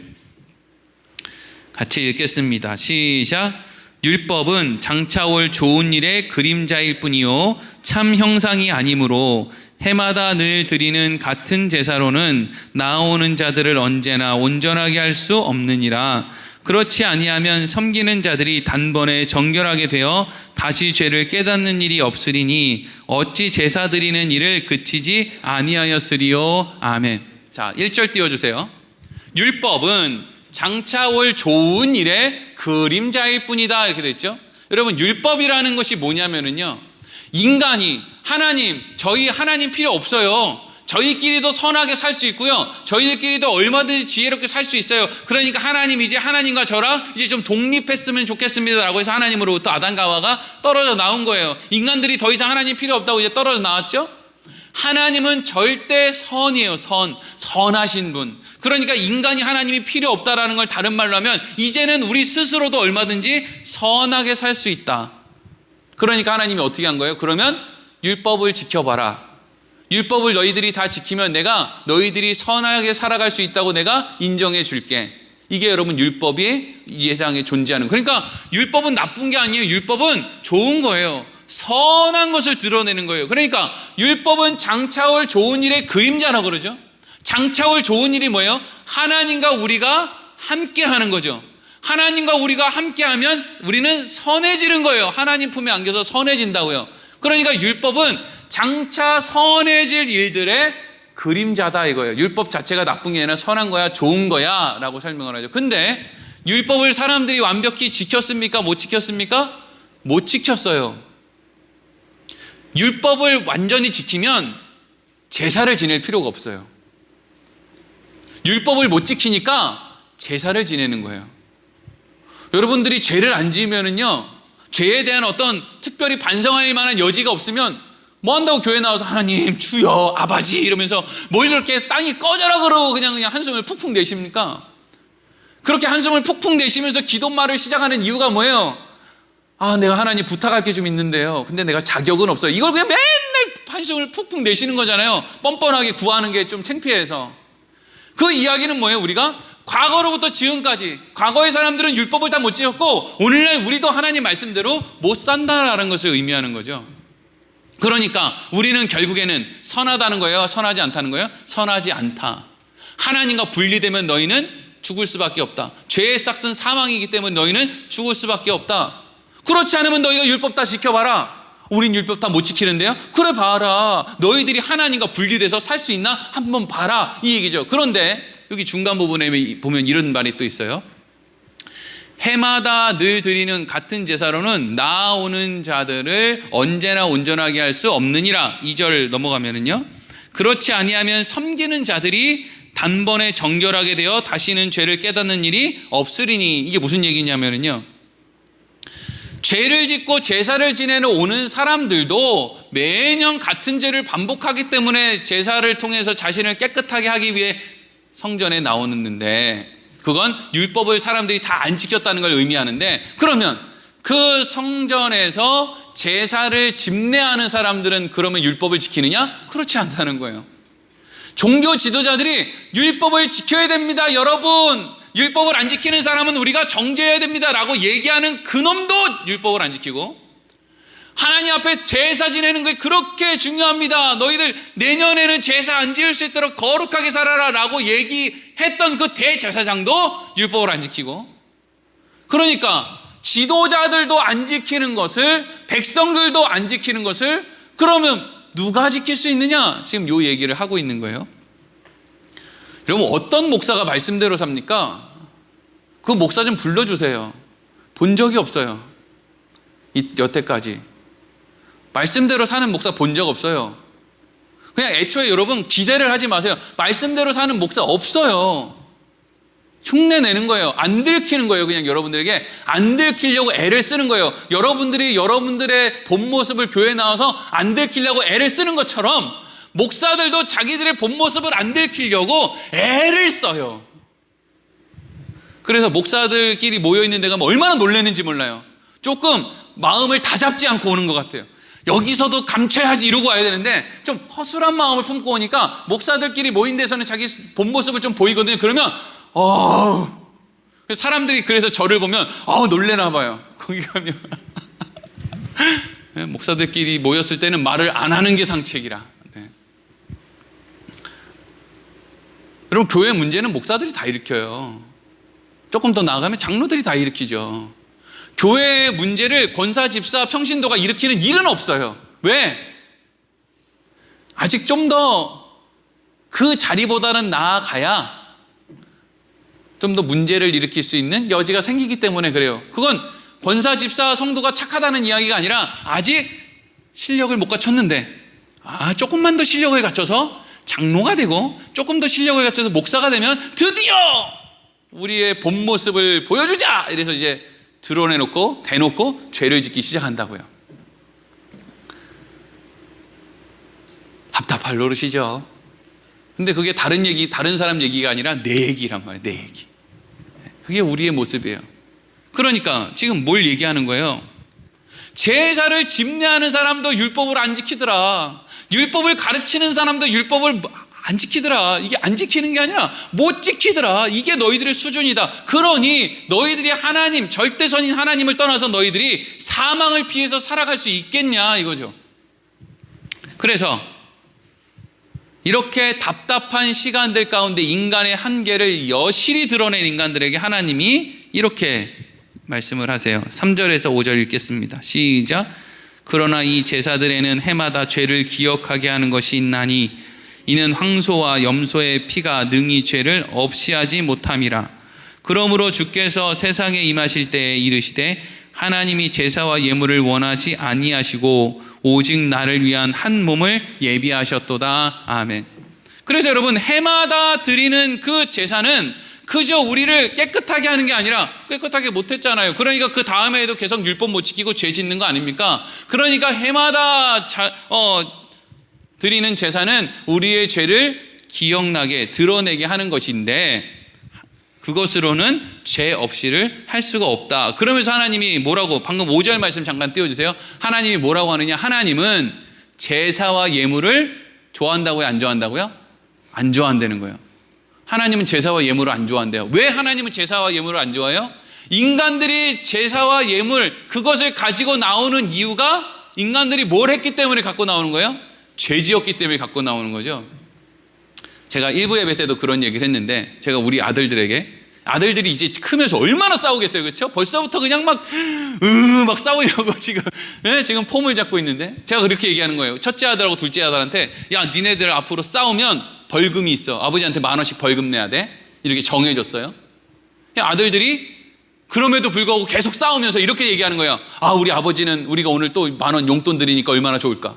같이 읽겠습니다. 시작. 율법은 장차 올 좋은 일의 그림자일 뿐이요 참 형상이 아니므로 해마다 늘 드리는 같은 제사로는 나아오는 자들을 언제나 온전하게 할 수 없느니라. 그렇지 아니하면 섬기는 자들이 단번에 정결하게 되어 다시 죄를 깨닫는 일이 없으리니 어찌 제사 드리는 일을 그치지 아니하였으리요. 아멘. 자, 1절 띄워주세요. 율법은 장차 올 좋은 일의 그림자일 뿐이다, 이렇게 됐죠. 여러분, 율법이라는 것이 뭐냐면요, 인간이 하나님, 저희 하나님 필요 없어요. 저희끼리도 선하게 살 수 있고요, 저희들끼리도 얼마든지 지혜롭게 살 수 있어요. 그러니까 하나님, 이제 하나님과 저랑 이제 좀 독립했으면 좋겠습니다 라고 해서 하나님으로부터 아담과 하와가 떨어져 나온 거예요. 인간들이 더 이상 하나님 필요 없다고 이제 떨어져 나왔죠. 하나님은 절대 선이에요. 선하신 분. 그러니까 인간이 하나님이 필요 없다라는 걸 다른 말로 하면 이제는 우리 스스로도 얼마든지 선하게 살 수 있다. 그러니까 하나님이 어떻게 한 거예요? 그러면 율법을 지켜봐라. 율법을 너희들이 다 지키면 내가 너희들이 선하게 살아갈 수 있다고 내가 인정해 줄게. 이게 여러분 율법이 이 세상에 존재하는, 그러니까 율법은 나쁜 게 아니에요. 율법은 좋은 거예요. 선한 것을 드러내는 거예요. 그러니까 율법은 장차 올 좋은 일의 그림자라고 그러죠. 장차 올 좋은 일이 뭐예요? 하나님과 우리가 함께 하는 거죠. 하나님과 우리가 함께 하면 우리는 선해지는 거예요. 하나님 품에 안겨서 선해진다고요. 그러니까 율법은 장차 선해질 일들의 그림자다 이거예요. 율법 자체가 나쁜 게 아니라 선한 거야, 좋은 거야 라고 설명을 하죠. 근데 율법을 사람들이 완벽히 지켰습니까? 못 지켰습니까? 못 지켰어요. 율법을 완전히 지키면 제사를 지낼 필요가 없어요. 율법을 못 지키니까 제사를 지내는 거예요. 여러분들이 죄를 안 지으면은요, 죄에 대한 어떤 특별히 반성할 만한 여지가 없으면 뭐 한다고 교회 나와서 하나님, 주여, 아버지 이러면서 뭘 이렇게 땅이 꺼져라 그러고 그냥 한숨을 푹푹 내십니까? 그렇게 한숨을 푹푹 내쉬면서 기도말을 시작하는 이유가 뭐예요? 아, 내가 하나님 부탁할 게 좀 있는데요, 근데 내가 자격은 없어요. 이걸 그냥 맨날 한숨을 푹푹 내쉬는 거잖아요. 뻔뻔하게 구하는 게 좀 창피해서. 그 이야기는 뭐예요? 우리가 과거로부터 지금까지 과거의 사람들은 율법을 다 못 지켰고 오늘날 우리도 하나님 말씀대로 못 산다라는 것을 의미하는 거죠. 그러니까 우리는 결국에는 선하다는 거예요? 선하지 않다는 거예요? 선하지 않다. 하나님과 분리되면 너희는 죽을 수밖에 없다. 죄의 싹은 사망이기 때문에 너희는 죽을 수밖에 없다. 그렇지 않으면 너희가 율법 다 지켜봐라. 우린 율법 다 못 지키는데요? 그래 봐라. 너희들이 하나님과 분리돼서 살 수 있나? 한번 봐라. 이 얘기죠. 그런데 여기 중간 부분에 보면 이런 말이 또 있어요. 해마다 늘 드리는 같은 제사로는 나아오는 자들을 언제나 온전하게 할 수 없느니라. 2절 넘어가면은요, 그렇지 아니하면 섬기는 자들이 단번에 정결하게 되어 다시는 죄를 깨닫는 일이 없으리니. 이게 무슨 얘기냐면은요, 죄를 짓고 제사를 지내는 오는 사람들도 매년 같은 죄를 반복하기 때문에 제사를 통해서 자신을 깨끗하게 하기 위해 성전에 나오는데, 그건 율법을 사람들이 다 안 지켰다는 걸 의미하는데, 그러면 그 성전에서 제사를 집례하는 사람들은 그러면 율법을 지키느냐? 그렇지 않다는 거예요. 종교 지도자들이 율법을 지켜야 됩니다, 여러분, 율법을 안 지키는 사람은 우리가 정죄해야 됩니다 라고 얘기하는 그놈도 율법을 안 지키고, 하나님 앞에 제사 지내는 게 그렇게 중요합니다, 너희들 내년에는 제사 안 지을 수 있도록 거룩하게 살아라 라고 얘기했던 그 대제사장도 율법을 안 지키고, 그러니까 지도자들도 안 지키는 것을, 백성들도 안 지키는 것을, 그러면 누가 지킬 수 있느냐? 지금 요 얘기를 하고 있는 거예요. 여러분, 어떤 목사가 말씀대로 삽니까? 그 목사 좀 불러주세요. 본 적이 없어요. 여태까지 말씀대로 사는 목사 본 적 없어요. 그냥 애초에 여러분 기대를 하지 마세요. 말씀대로 사는 목사 없어요. 흉내 내는 거예요. 안 들키는 거예요. 그냥 여러분들에게 안 들키려고 애를 쓰는 거예요. 여러분들이 여러분들의 본 모습을 교회에 나와서 안 들키려고 애를 쓰는 것처럼 목사들도 자기들의 본 모습을 안 들키려고 애를 써요. 그래서 목사들끼리 모여있는 데가 얼마나 놀라는지 몰라요. 조금 마음을 다잡지 않고 오는 것 같아요. 여기서도 감춰야지 이러고 와야 되는데 좀 허술한 마음을 품고 오니까 목사들끼리 모인 데서는 자기 본 모습을 좀 보이거든요. 그러면 사람들이 그래서 저를 보면 놀래나 봐요. 거기 가면 목사들끼리 모였을 때는 말을 안 하는 게 상책이라. 네. 여러분, 교회 문제는 목사들이 다 일으켜요. 조금 더 나아가면 장로들이 다 일으키죠. 교회의 문제를 권사, 집사, 평신도가 일으키는 일은 없어요. 왜? 아직 좀 더 그 자리보다는 나아가야 좀 더 문제를 일으킬 수 있는 여지가 생기기 때문에 그래요. 그건 권사, 집사, 성도가 착하다는 이야기가 아니라 아직 실력을 못 갖췄는데 조금만 더 실력을 갖춰서 장로가 되고 조금 더 실력을 갖춰서 목사가 되면 드디어 우리의 본 모습을 보여주자! 이래서 이제 드러내놓고 대놓고 죄를 짓기 시작한다고요. 답답할 노릇이죠. 근데 그게 다른 사람 얘기가 아니라 내 얘기란 말이에요. 내 얘기. 그게 우리의 모습이에요. 그러니까 지금 뭘 얘기하는 거예요? 제사를 집례하는 사람도 율법을 안 지키더라. 율법을 가르치는 사람도 율법을 안 지키더라. 이게 안 지키는 게 아니라 못 지키더라. 이게 너희들의 수준이다. 그러니 너희들이 하나님, 절대선인 하나님을 떠나서 너희들이 사망을 피해서 살아갈 수 있겠냐 이거죠. 그래서 이렇게 답답한 시간들 가운데 인간의 한계를 여실히 드러낸 인간들에게 하나님이 이렇게 말씀을 하세요. 3절에서 5절 읽겠습니다. 시작. 그러나 이 제사들에는 해마다 죄를 기억하게 하는 것이 있나니 이는 황소와 염소의 피가 능히 죄를 없이 하지 못함이라. 그러므로 주께서 세상에 임하실 때에 이르시되 하나님이 제사와 예물을 원하지 아니하시고 오직 나를 위한 한 몸을 예비하셨도다. 아멘. 그래서 여러분, 해마다 드리는 그 제사는 그저 우리를 깨끗하게 하는 게 아니라 깨끗하게 못했잖아요. 그러니까 그 다음에도 계속 율법 못 지키고 죄 짓는 거 아닙니까? 그러니까 해마다 드리는 제사는 우리의 죄를 기억나게 드러내게 하는 것인데 그것으로는 죄 없이를 할 수가 없다. 그러면서 하나님이 뭐라고, 방금 5절 말씀 잠깐 띄워주세요. 하나님이 뭐라고 하느냐? 하나님은 제사와 예물을 좋아한다고요? 안 좋아한다고요? 안 좋아한다는 거예요. 하나님은 제사와 예물을 안 좋아한대요. 왜 하나님은 제사와 예물을 안 좋아해요? 인간들이 제사와 예물, 그것을 가지고 나오는 이유가 인간들이 뭘 했기 때문에 갖고 나오는 거예요? 죄 지었기 때문에 갖고 나오는 거죠. 제가 1부 예배 때도 그런 얘기를 했는데, 제가 우리 아들들이 이제 크면서 얼마나 싸우겠어요, 그렇죠? 벌써부터 그냥 막 싸우려고 지금 폼을 잡고 있는데, 제가 그렇게 얘기하는 거예요. 첫째 아들하고 둘째 아들한테, 야, 니네들 앞으로 싸우면 벌금이 있어. 아버지한테 10,000원씩 벌금 내야 돼. 이렇게 정해줬어요. 아들들이 그럼에도 불구하고 계속 싸우면서 이렇게 얘기하는 거예요. 우리 아버지는 우리가 오늘 또 10,000원 용돈 드리니까 얼마나 좋을까?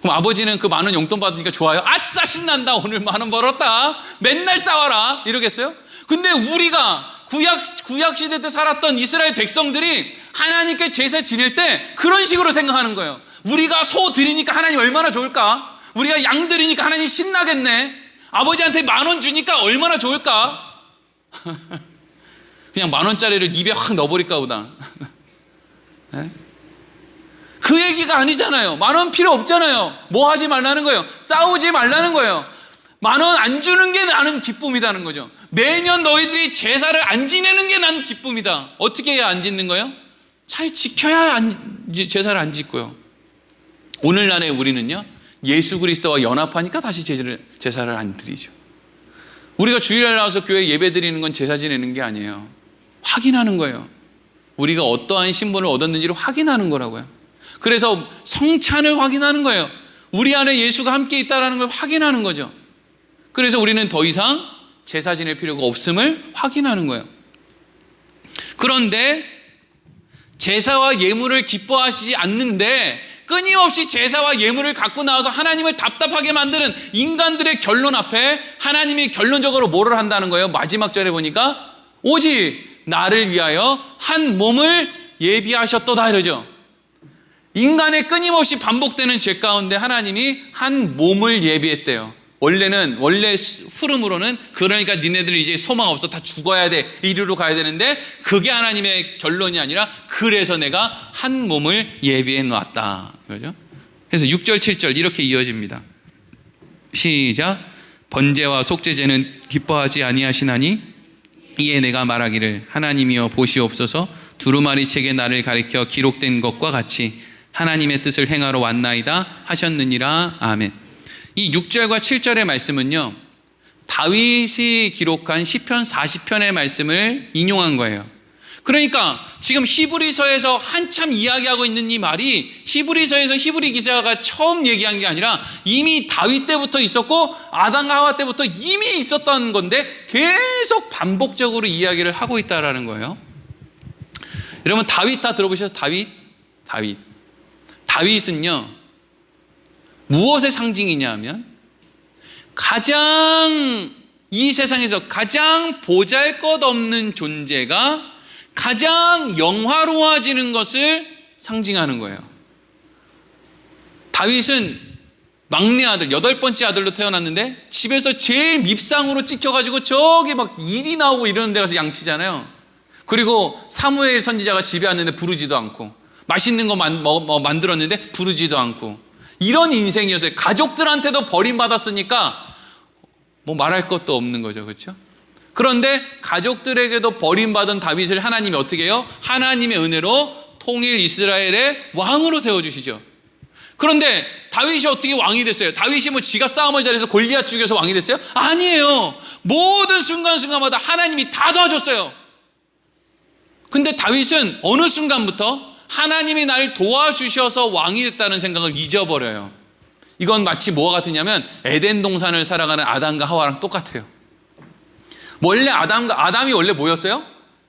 그럼 아버지는 그 10,000원 용돈 받으니까 좋아요. 아싸, 신난다. 오늘 10,000원 벌었다. 맨날 싸워라. 이러겠어요? 근데 우리가 구약 시대 때 살았던 이스라엘 백성들이 하나님께 제사 지낼 때 그런 식으로 생각하는 거예요. 우리가 소 드리니까 하나님 얼마나 좋을까? 우리가 양 드리니까 하나님 신나겠네. 아버지한테 10,000원 주니까 얼마나 좋을까? 그냥 10,000원짜리를 입에 확 넣어버릴까 보다. 네? 그 얘기가 아니잖아요. 10,000원 필요 없잖아요. 뭐 하지 말라는 거예요? 싸우지 말라는 거예요. 10,000원 안 주는 게 나는 기쁨이다는 거죠. 매년 너희들이 제사를 안 지내는 게 난 기쁨이다. 어떻게 해야 안 짓는 거예요? 잘 지켜야 제사를 안 짓고요. 오늘날에 우리는요, 예수 그리스도와 연합하니까 다시 제사를 안 드리죠. 우리가 주일날 나와서 교회 예배 드리는 건 제사 지내는 게 아니에요. 확인하는 거예요. 우리가 어떠한 신분을 얻었는지를 확인하는 거라고요. 그래서 성찬을 확인하는 거예요. 우리 안에 예수가 함께 있다는 걸 확인하는 거죠. 그래서 우리는 더 이상 제사 지낼 필요가 없음을 확인하는 거예요. 그런데 제사와 예물을 기뻐하시지 않는데 끊임없이 제사와 예물을 갖고 나와서 하나님을 답답하게 만드는 인간들의 결론 앞에 하나님이 결론적으로 뭐를 한다는 거예요? 마지막 절에 보니까 오직 나를 위하여 한 몸을 예비하셨도다 이러죠. 인간의 끊임없이 반복되는 죄 가운데 하나님이 한 몸을 예비했대요. 원래 흐름으로는 그러니까 니네들 이제 소망 없어 다 죽어야 돼 이리로 가야 되는데 그게 하나님의 결론이 아니라 그래서 내가 한 몸을 예비해 놨다. 그죠? 그래서 6절 7절 이렇게 이어집니다. 시작. 번제와 속죄제는 기뻐하지 아니하시나니 이에 내가 말하기를 하나님이여 보시옵소서 두루마리 책에 나를 가리켜 기록된 것과 같이 하나님의 뜻을 행하러 왔나이다 하셨느니라. 아멘. 이 6절과 7절의 말씀은요, 다윗이 기록한 시편 40편의 말씀을 인용한 거예요. 그러니까 지금 히브리서에서 한참 이야기하고 있는 이 말이 히브리서에서 히브리 기자가 처음 얘기한 게 아니라 이미 다윗 때부터 있었고 아담과 하와 때부터 이미 있었던 건데 계속 반복적으로 이야기를 하고 있다라는 거예요. 여러분 다윗 다 들어보셨어요? 다윗은요 무엇의 상징이냐 하면 이 세상에서 가장 보잘것없는 존재가 가장 영화로워지는 것을 상징하는 거예요. 다윗은 막내 아들, 8번째 아들로 태어났는데 집에서 제일 밉상으로 찍혀가지고 저기 막 일이 나오고 이러는 데 가서 양치잖아요. 그리고 사무엘 선지자가 집에 왔는데 부르지도 않고 맛있는 거 만들었는데 부르지도 않고 이런 인생이었어요. 가족들한테도 버림받았으니까 뭐 말할 것도 없는 거죠. 그렇죠? 그런데 가족들에게도 버림받은 다윗을 하나님이 어떻게 해요? 하나님의 은혜로 통일 이스라엘의 왕으로 세워주시죠. 그런데 다윗이 어떻게 왕이 됐어요? 다윗이 뭐 지가 싸움을 잘해서 골리앗 죽여서 왕이 됐어요? 아니에요. 모든 순간순간마다 하나님이 다 도와줬어요. 근데 다윗은 어느 순간부터 하나님이 날 도와주셔서 왕이 됐다는 생각을 잊어버려요. 이건 마치 뭐가 같으냐면 에덴 동산을 살아가는 아담과 하와랑 똑같아요. 원래 아담이 원래 뭐였어요?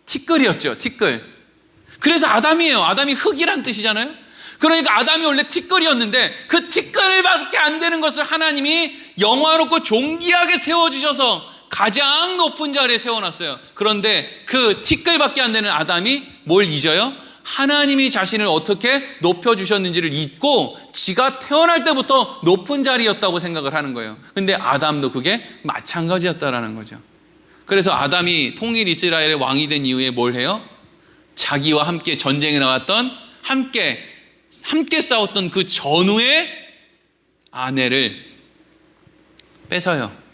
티끌이었죠. 티끌. 그래서 아담이에요. 아담이 흙이란 뜻이잖아요. 그러니까 아담이 원래 티끌이었는데 그 티끌밖에 안 되는 것을 하나님이 영화롭고 존귀하게 세워주셔서 가장 높은 자리에 세워놨어요. 그런데 그 티끌밖에 안 되는 아담이 뭘 잊어요? 하나님이 자신을 어떻게 높여주셨는지를 잊고 지가 태어날 때부터 높은 자리였다고 생각을 하는 거예요. 근데 아담도 그게 마찬가지였다라는 거죠. 그래서 아담이 통일 이스라엘의 왕이 된 이후에 뭘 해요? 자기와 함께 전쟁에 나갔던 함께 싸웠던 그 전후의 아내를 뺏어요.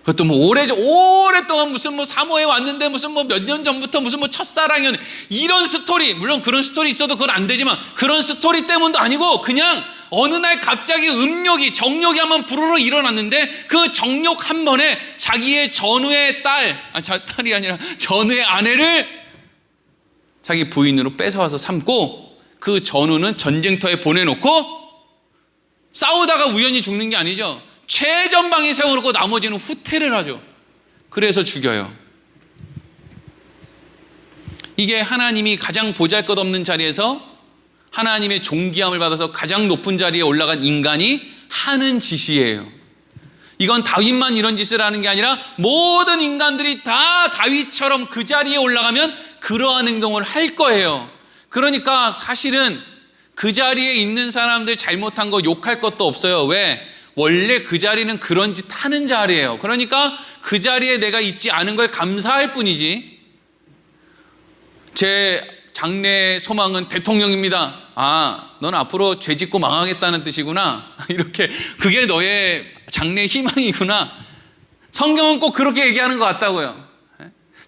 그것도 뭐 오랫동안 무슨 뭐 사모에 왔는데 무슨 뭐 몇 년 전부터 무슨 뭐 첫사랑이었는데 이런 스토리, 물론 그런 스토리 있어도 그건 안 되지만 그런 스토리 때문도 아니고 그냥 어느 날 갑자기 정욕이 한번 부르르 일어났는데 그 정욕 한 번에 자기의 전후의 딸이 아니라 전후의 아내를 자기 부인으로 뺏어와서 삼고 그 전후는 전쟁터에 보내놓고 싸우다가 우연히 죽는 게 아니죠. 최전방에 세워놓고 나머지는 후퇴를 하죠. 그래서 죽여요. 이게 하나님이 가장 보잘것없는 자리에서 하나님의 존귀함을 받아서 가장 높은 자리에 올라간 인간이 하는 짓이에요. 이건 다윗만 이런 짓을 하는 게 아니라 모든 인간들이 다 다윗처럼 그 자리에 올라가면 그러한 행동을 할 거예요. 그러니까 사실은 그 자리에 있는 사람들 잘못한 거 욕할 것도 없어요. 왜? 원래 그 자리는 그런 짓 하는 자리예요. 그러니까 그 자리에 내가 있지 않은 걸 감사할 뿐이지. 제 장래 소망은 대통령입니다. 아, 넌 앞으로 죄 짓고 망하겠다는 뜻이구나. 이렇게 그게 너의 장래 희망이구나. 성경은 꼭 그렇게 얘기하는 것 같다고요.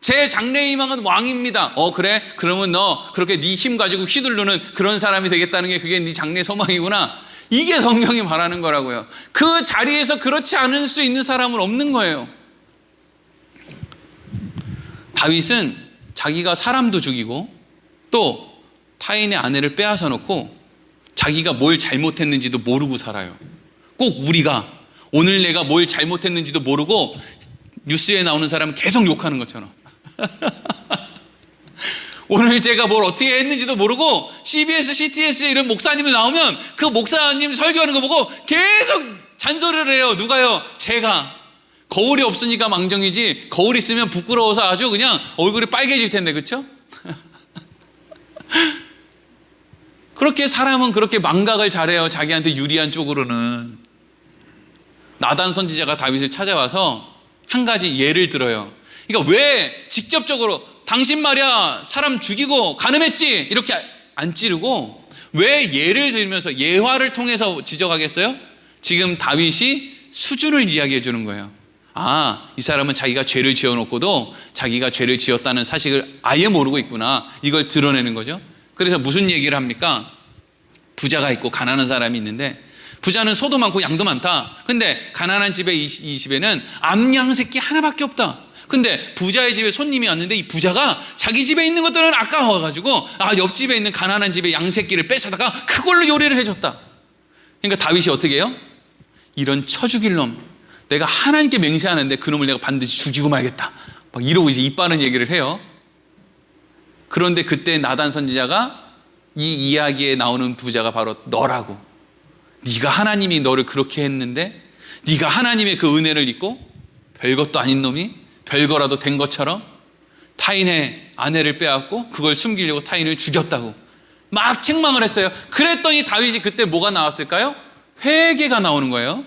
제 장래 희망은 왕입니다. 그래? 그러면 너 그렇게 네 힘 가지고 휘두르는 그런 사람이 되겠다는 게 그게 네 장래 소망이구나. 이게 성경이 말하는 거라고요. 그 자리에서 그렇지 않을 수 있는 사람은 없는 거예요. 다윗은 자기가 사람도 죽이고 또 타인의 아내를 빼앗아 놓고 자기가 뭘 잘못했는지도 모르고 살아요. 꼭 우리가 오늘 내가 뭘 잘못했는지도 모르고 뉴스에 나오는 사람은 계속 욕하는 것처럼 오늘 제가 뭘 어떻게 했는지도 모르고 CBS, CTS에 이런 목사님을 나오면 그 목사님 설교하는 거 보고 계속 잔소리를 해요. 누가요? 제가. 거울이 없으니까 망정이지 거울 있으면 부끄러워서 아주 그냥 얼굴이 빨개질 텐데, 그렇죠? 그렇게 사람은 그렇게 망각을 잘해요. 자기한테 유리한 쪽으로는. 나단 선지자가 다윗을 찾아와서 한 가지 예를 들어요. 그러니까 왜 직접적으로 당신 말이야 사람 죽이고 간음했지 이렇게 안 찌르고 왜 예를 들면서 예화를 통해서 지적하겠어요? 지금 다윗이 수준을 이야기해 주는 거예요. 아, 이 사람은 자기가 죄를 지어놓고도 자기가 죄를 지었다는 사실을 아예 모르고 있구나. 이걸 드러내는 거죠. 그래서 무슨 얘기를 합니까? 부자가 있고 가난한 사람이 있는데 부자는 소도 많고 양도 많다. 근데 가난한 집에 이 집에는 암양 새끼 하나밖에 없다. 근데 부자의 집에 손님이 왔는데 이 부자가 자기 집에 있는 것들은 아까워가지고 옆집에 있는 가난한 집에 양 새끼를 뺏어다가 그걸로 요리를 해줬다. 그러니까 다윗이 어떻게 해요? 이런 처죽일 놈, 내가 하나님께 맹세하는데 그놈을 내가 반드시 죽이고 말겠다. 막 이러고 이제 이빠른 얘기를 해요. 그런데 그때 나단 선지자가 이 이야기에 나오는 부자가 바로 너라고. 네가 하나님이 너를 그렇게 했는데 네가 하나님의 그 은혜를 잊고 별것도 아닌 놈이 별거라도 된 것처럼 타인의 아내를 빼앗고 그걸 숨기려고 타인을 죽였다고 막 책망을 했어요. 그랬더니 다윗이 그때 뭐가 나왔을까요? 회개가 나오는 거예요.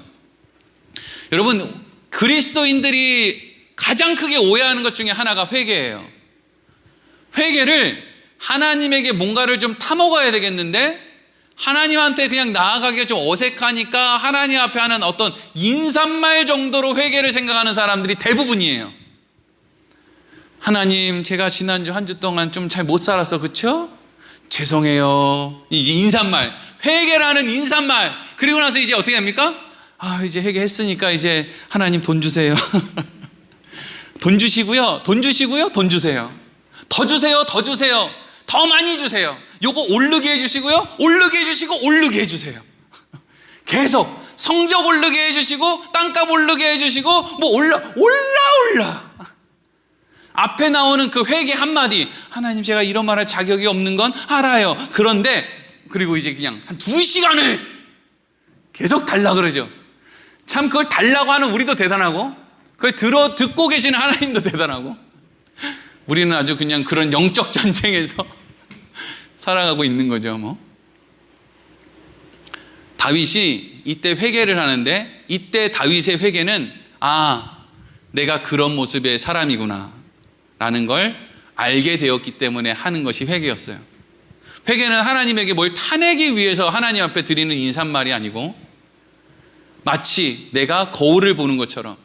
여러분, 그리스도인들이 가장 크게 오해하는 것 중에 하나가 회개예요. 회개를 하나님에게 뭔가를 좀 타먹어야 되겠는데 하나님한테 그냥 나아가기가 좀 어색하니까 하나님 앞에 하는 어떤 인사말 정도로 회개를 생각하는 사람들이 대부분이에요. 하나님, 제가 지난주 한 주 동안 좀 잘 못 살았어, 그쵸? 죄송해요. 이게 인사말, 회개라는 인사말. 그리고 나서 이제 어떻게 합니까? 이제 회개했으니까 이제 하나님 돈 주세요. 돈 주시고요, 돈 주시고요, 돈 주세요. 더 주세요, 더 주세요. 더 많이 주세요. 요거 오르게 해주시고요, 오르게 해주시고, 오르게 해주세요. 계속 성적 오르게 해주시고, 땅값 오르게 해주시고, 뭐 올라. 앞에 나오는 그 회개 한마디, 하나님 제가 이런 말할 자격이 없는 건 알아요. 그런데 그리고 이제 그냥 한 2시간을 계속 달라 그러죠. 참 그걸 달라고 하는 우리도 대단하고 그걸 듣고 계시는 하나님도 대단하고 우리는 아주 그냥 그런 영적 전쟁에서 살아가고 있는 거죠. 뭐 다윗이 이때 회개를 하는데 이때 다윗의 회개는 내가 그런 모습의 사람이구나 라는 걸 알게 되었기 때문에 하는 것이 회개였어요. 회개는 하나님에게 뭘 타내기 위해서 하나님 앞에 드리는 인사말이 아니고 마치 내가 거울을 보는 것처럼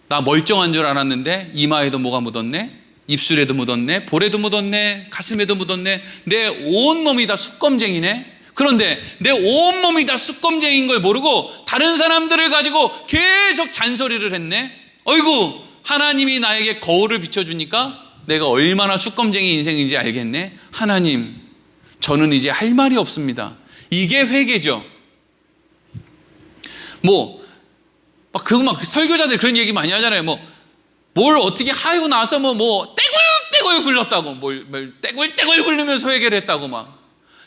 나 멀쩡한 줄 알았는데 이마에도 뭐가 묻었네, 입술에도 묻었네, 볼에도 묻었네, 가슴에도 묻었네, 내 온몸이 다 숫검쟁이네. 그런데 내 온몸이 다 숫검쟁이인 걸 모르고 다른 사람들을 가지고 계속 잔소리를 했네. 어이구, 하나님이 나에게 거울을 비춰주니까 내가 얼마나 숫검쟁이 인생인지 알겠네. 하나님, 저는 이제 할 말이 없습니다. 이게 회개죠. 막 설교자들 그런 얘기 많이 하잖아요. 뭘 어떻게 하고 나서 떼굴떼굴 굴렀다고, 뭘 떼굴떼굴 굴르면서 회개를 했다고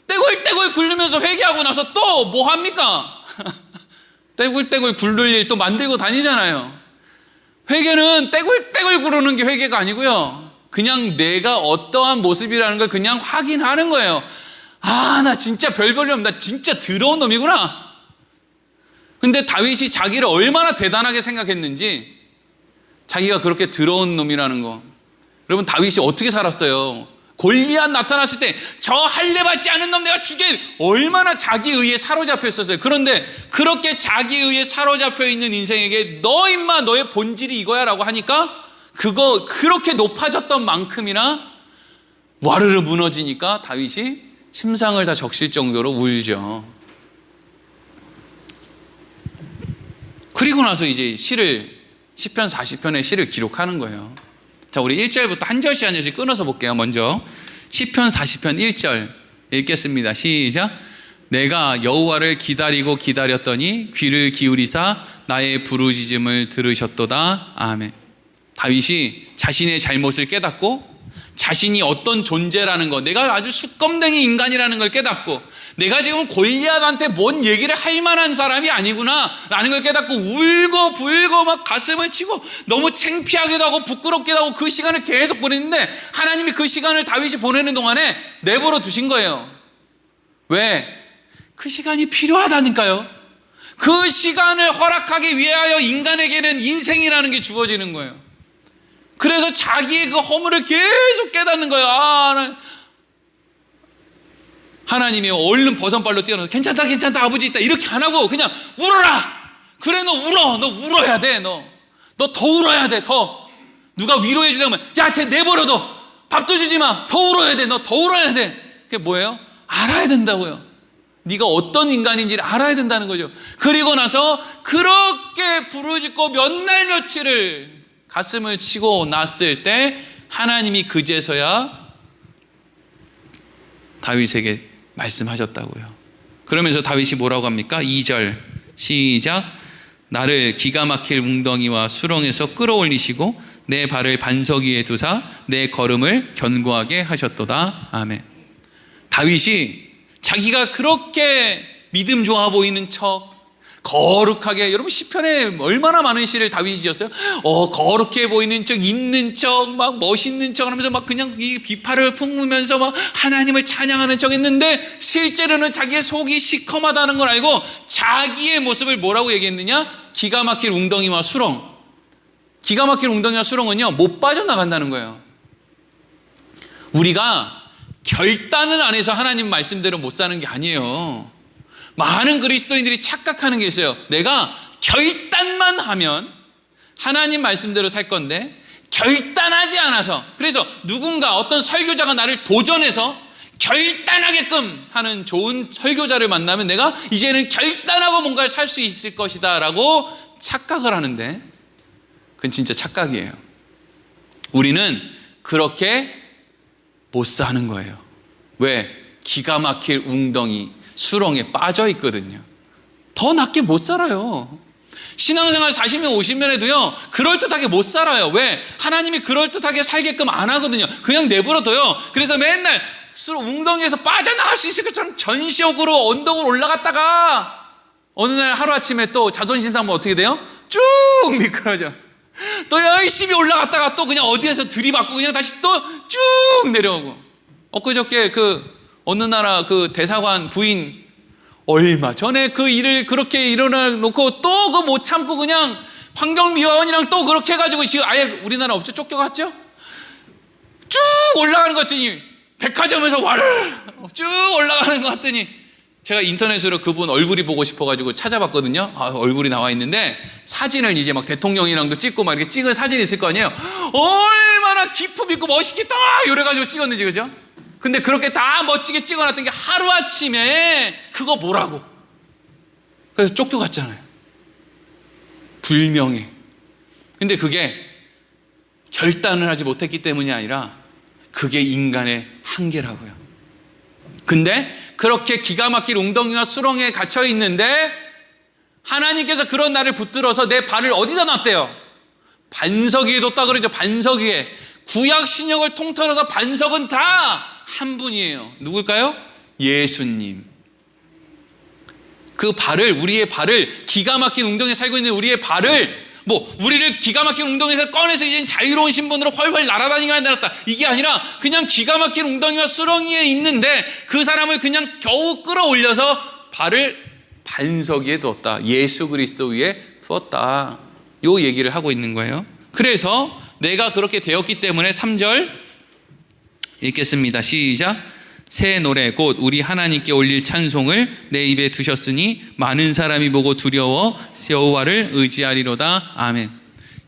떼굴떼굴 굴르면서 회개하고 나서 또 뭐 합니까? 떼굴떼굴 굴를 일 또 만들고 다니잖아요. 회개는 떼굴떼굴 구르는 게 회개가 아니고요. 그냥 내가 어떠한 모습이라는 걸 그냥 확인하는 거예요. 나 진짜 별볼일 없네. 나 진짜 더러운 놈이구나. 근데 다윗이 자기를 얼마나 대단하게 생각했는지 자기가 그렇게 더러운 놈이라는 거. 여러분, 다윗이 어떻게 살았어요? 골리앗 나타났을 때 저 할례 받지 않은 놈 내가 죽여, 얼마나 자기의에 사로잡혀 있었어요. 그런데 그렇게 자기의에 사로잡혀 있는 인생에게 너 임마 너의 본질이 이거야 라고 하니까 그거 그렇게 높아졌던 만큼이나 와르르 무너지니까 다윗이 침상을 다 적실 정도로 울죠. 그리고 나서 이제 시편 40편의 시를 기록하는 거예요. 자, 우리 1절부터 한 절씩 한 절씩 끊어서 볼게요. 먼저 시편 40편 1절 읽겠습니다. 시작. 내가 여호와를 기다리고 기다렸더니 귀를 기울이사 나의 부르짖음을 들으셨도다. 아멘. 다윗이 자신의 잘못을 깨닫고 자신이 어떤 존재라는 거, 내가 아주 수검댕이 인간이라는 걸 깨닫고 내가 지금 골리앗한테 뭔 얘기를 할 만한 사람이 아니구나 라는 걸 깨닫고 울고 불고 막 가슴을 치고 너무 창피하기도 하고 부끄럽기도 하고 그 시간을 계속 보냈는데 하나님이 그 시간을 다윗이 보내는 동안에 내버려 두신 거예요. 왜? 그 시간이 필요하다니까요. 그 시간을 허락하기 위하여 인간에게는 인생이라는 게 주어지는 거예요. 그래서 자기의 그 허물을 계속 깨닫는 거예요. 하나님이 얼른 버선발로 뛰어나서 괜찮다 괜찮다 아버지 있다 이렇게 안 하고 그냥 울어라. 그래 너 울어. 너 울어야 돼. 너 더 울어야 돼. 더 누가 위로해 주려면 야 쟤 내버려둬. 밥도 주지 마. 더 울어야 돼. 너 더 울어야 돼. 그게 뭐예요? 알아야 된다고요. 네가 어떤 인간인지를 알아야 된다는 거죠. 그리고 나서 그렇게 부르짖고 몇 날 며칠을 가슴을 치고 났을 때 하나님이 그제서야 다윗에게 말씀하셨다고요. 그러면서 다윗이 뭐라고 합니까? 2절 시작. 나를 기가 막힐 웅덩이와 수렁에서 끌어올리시고 내 발을 반석 위에 두사 내 걸음을 견고하게 하셨도다. 아멘. 다윗이 자기가 그렇게 믿음 좋아 보이는 척 거룩하게, 여러분 시편에 얼마나 많은 시를 다윗이 지었어요? 거룩해 보이는 척, 있는 척, 막 멋있는 척 하면서 막 그냥 이 비파를 품으면서 막 하나님을 찬양하는 척 했는데 실제로는 자기의 속이 시커마다는 걸 알고 자기의 모습을 뭐라고 얘기했느냐? 기가 막힐 웅덩이와 수렁. 기가 막힐 웅덩이와 수렁은요 못 빠져나간다는 거예요. 우리가 결단을 안 해서 하나님 말씀대로 못 사는 게 아니에요. 많은 그리스도인들이 착각하는 게 있어요. 내가 결단만 하면 하나님 말씀대로 살 건데 결단하지 않아서, 그래서 누군가 어떤 설교자가 나를 도전해서 결단하게끔 하는 좋은 설교자를 만나면 내가 이제는 결단하고 뭔가를 살 수 있을 것이다 라고 착각을 하는데 그건 진짜 착각이에요. 우리는 그렇게 못 사는 거예요. 왜? 기가 막힐 웅덩이 수렁에 빠져 있거든요. 더 낫게 못 살아요. 신앙생활 40년 50년 해도요 그럴듯하게 못 살아요. 왜? 하나님이 그럴듯하게 살게끔 안 하거든요. 그냥 내버려둬요. 그래서 맨날 웅덩이에서 빠져나갈 수 있을 것처럼 전시욕으로 언덕을 올라갔다가 어느 날 하루아침에 또 자존심 상하면 어떻게 돼요? 쭉 미끄러져. 또 열심히 올라갔다가 또 그냥 어디에서 들이받고 그냥 다시 또 쭉 내려오고. 엊그저께 어느 나라 대사관 부인 얼마 전에 그 일을 그렇게 일어나 놓고 또 못 참고 그냥 환경미화원이랑 또 그렇게 해가지고 지금 아예 우리나라 업체 쫓겨갔죠? 쭉 올라가는 것 같더니 백화점에서 와르르 쭉 올라가는 것 같더니 제가 인터넷으로 그분 얼굴이 보고 싶어가지고 찾아봤거든요. 얼굴이 나와 있는데 사진을 이제 막 대통령이랑도 찍고 막 이렇게 찍은 사진이 있을 거 아니에요. 얼마나 기품 있고 멋있게 딱 요래가지고 찍었는지, 그죠? 근데 그렇게 다 멋지게 찍어놨던 게 하루아침에 그거 뭐라고? 그래서 쫓겨갔잖아요. 불명예. 근데 그게 결단을 하지 못했기 때문이 아니라 그게 인간의 한계라고요. 근데 그렇게 기가 막힐 웅덩이와 수렁에 갇혀 있는데 하나님께서 그런 나를 붙들어서 내 발을 어디다 놨대요? 반석 위에 뒀다 그러죠. 반석 위에. 구약 신약을 통틀어서 반석은 다 한 분이에요. 누굴까요? 예수님. 그 발을, 우리의 발을, 기가 막힌 웅덩이에 살고 있는 우리의 발을, 우리를 기가 막힌 웅덩이에서 꺼내서 이제 자유로운 신분으로 훨훨 날아다니게 만들었다, 이게 아니라 그냥 기가 막힌 웅덩이와 수렁이에 있는데 그 사람을 그냥 겨우 끌어올려서 발을 반석 위에 두었다. 예수 그리스도 위에 두었다. 요 얘기를 하고 있는 거예요. 그래서 내가 그렇게 되었기 때문에 3절 읽겠습니다. 시작. 새 노래 곧 우리 하나님께 올릴 찬송을 내 입에 두셨으니 많은 사람이 보고 두려워 여호와를 의지하리로다. 아멘.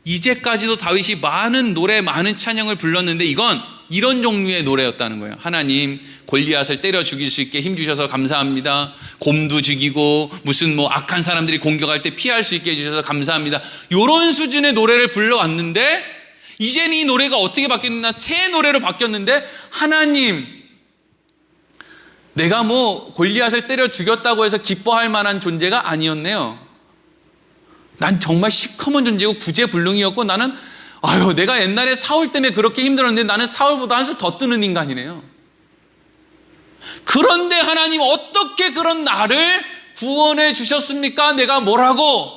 이제까지도 다윗이 많은 노래, 많은 찬양을 불렀는데 이건 이런 종류의 노래였다는 거예요. 하나님, 골리앗을 때려 죽일 수 있게 힘주셔서 감사합니다. 곰도 죽이고 무슨 악한 사람들이 공격할 때 피할 수 있게 해주셔서 감사합니다. 이런 수준의 노래를 불러왔는데 이제는 이 노래가 어떻게 바뀌었나? 새 노래로 바뀌었는데 하나님, 내가 뭐 골리앗을 때려 죽였다고 해서 기뻐할 만한 존재가 아니었네요. 난 정말 시커먼 존재고 구제불능이었고, 나는 내가 옛날에 사울 때문에 그렇게 힘들었는데 나는 사울보다 한술 더 뜨는 인간이네요. 그런데 하나님 어떻게 그런 나를 구원해 주셨습니까? 내가 뭐라고?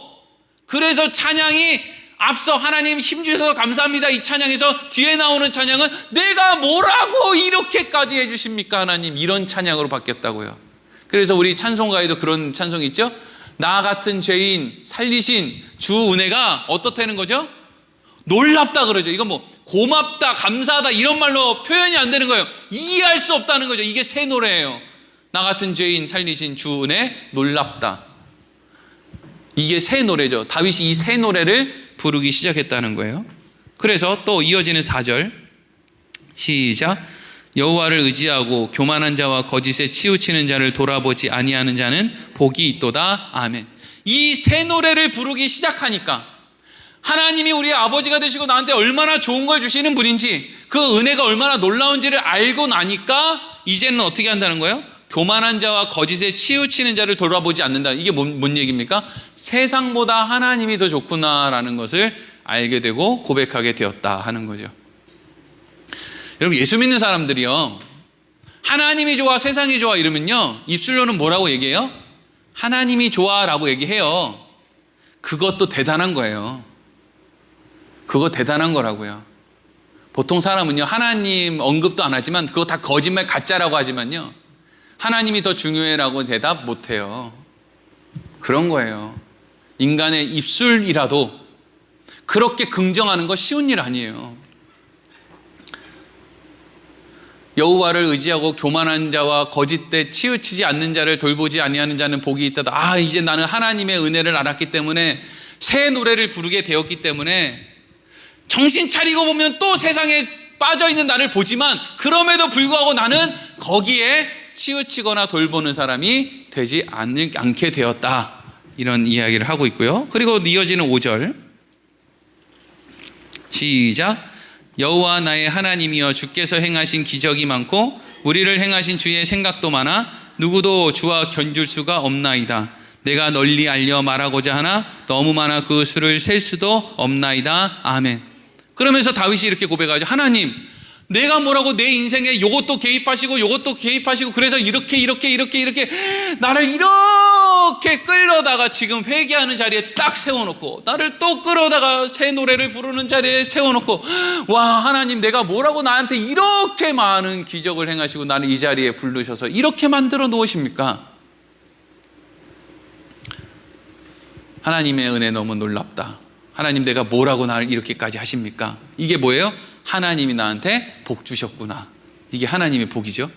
그래서 찬양이 앞서 하나님 힘주셔서 감사합니다, 이 찬양에서 뒤에 나오는 찬양은 내가 뭐라고 이렇게까지 해주십니까 하나님, 이런 찬양으로 바뀌었다고요. 그래서 우리 찬송가에도 그런 찬송이 있죠. 나 같은 죄인 살리신 주 은혜가 어떻다는 거죠? 놀랍다 그러죠. 이건 뭐 고맙다, 감사하다 이런 말로 표현이 안 되는 거예요. 이해할 수 없다는 거죠. 이게 새 노래예요. 나 같은 죄인 살리신 주 은혜 놀랍다. 이게 새 노래죠. 다윗이 이 새 노래를 부르기 시작했다는 거예요. 그래서 또 이어지는 4절 시작. 여호와를 의지하고 교만한 자와 거짓에 치우치는 자를 돌아보지 아니하는 자는 복이 있도다. 아멘. 이 새 노래를 부르기 시작하니까 하나님이 우리의 아버지가 되시고 나한테 얼마나 좋은 걸 주시는 분인지, 그 은혜가 얼마나 놀라운지를 알고 나니까 이제는 어떻게 한다는 거예요? 교만한 자와 거짓에 치우치는 자를 돌아보지 않는다. 이게 뭔 얘기입니까? 세상보다 하나님이 더 좋구나라는 것을 알게 되고 고백하게 되었다 하는 거죠. 여러분, 예수 믿는 사람들이요, 하나님이 좋아 세상이 좋아 이러면요 입술로는 뭐라고 얘기해요? 하나님이 좋아라고 얘기해요. 그것도 대단한 거예요. 그거 대단한 거라고요. 보통 사람은요 하나님 언급도 안 하지만 그거 다 거짓말 가짜라고 하지만요 하나님이 더 중요해라고 대답 못해요. 그런 거예요. 인간의 입술이라도 그렇게 긍정하는 거 쉬운 일 아니에요. 여호와를 의지하고 교만한 자와 거짓되 치우치지 않는 자를 돌보지 아니하는 자는 복이 있다. 이제 나는 하나님의 은혜를 알았기 때문에 새 노래를 부르게 되었기 때문에 정신 차리고 보면 또 세상에 빠져있는 나를 보지만 그럼에도 불구하고 나는 거기에 치우치거나 돌보는 사람이 되지 않게 되었다. 이런 이야기를 하고 있고요. 그리고 이어지는 5절 시작. 여호와 나의 하나님이여 주께서 행하신 기적이 많고 우리를 행하신 주의 생각도 많아 누구도 주와 견줄 수가 없나이다. 내가 널리 알려 말하고자 하나 너무 많아 그 수를 셀 수도 없나이다. 아멘. 그러면서 다윗이 이렇게 고백하죠. 하나님, 내가 뭐라고 내 인생에 요것도 개입하시고 요것도 개입하시고 그래서 이렇게 나를 이렇게 끌려다가 지금 회개하는 자리에 딱 세워놓고 나를 또 끌어다가 새 노래를 부르는 자리에 세워놓고, 와, 하나님 내가 뭐라고 나한테 이렇게 많은 기적을 행하시고 나를 이 자리에 부르셔서 이렇게 만들어 놓으십니까? 하나님의 은혜 너무 놀랍다. 하나님 내가 뭐라고 나를 이렇게까지 하십니까? 이게 뭐예요? 하나님이 나한테 복 주셨구나. 이게 하나님의 복이죠.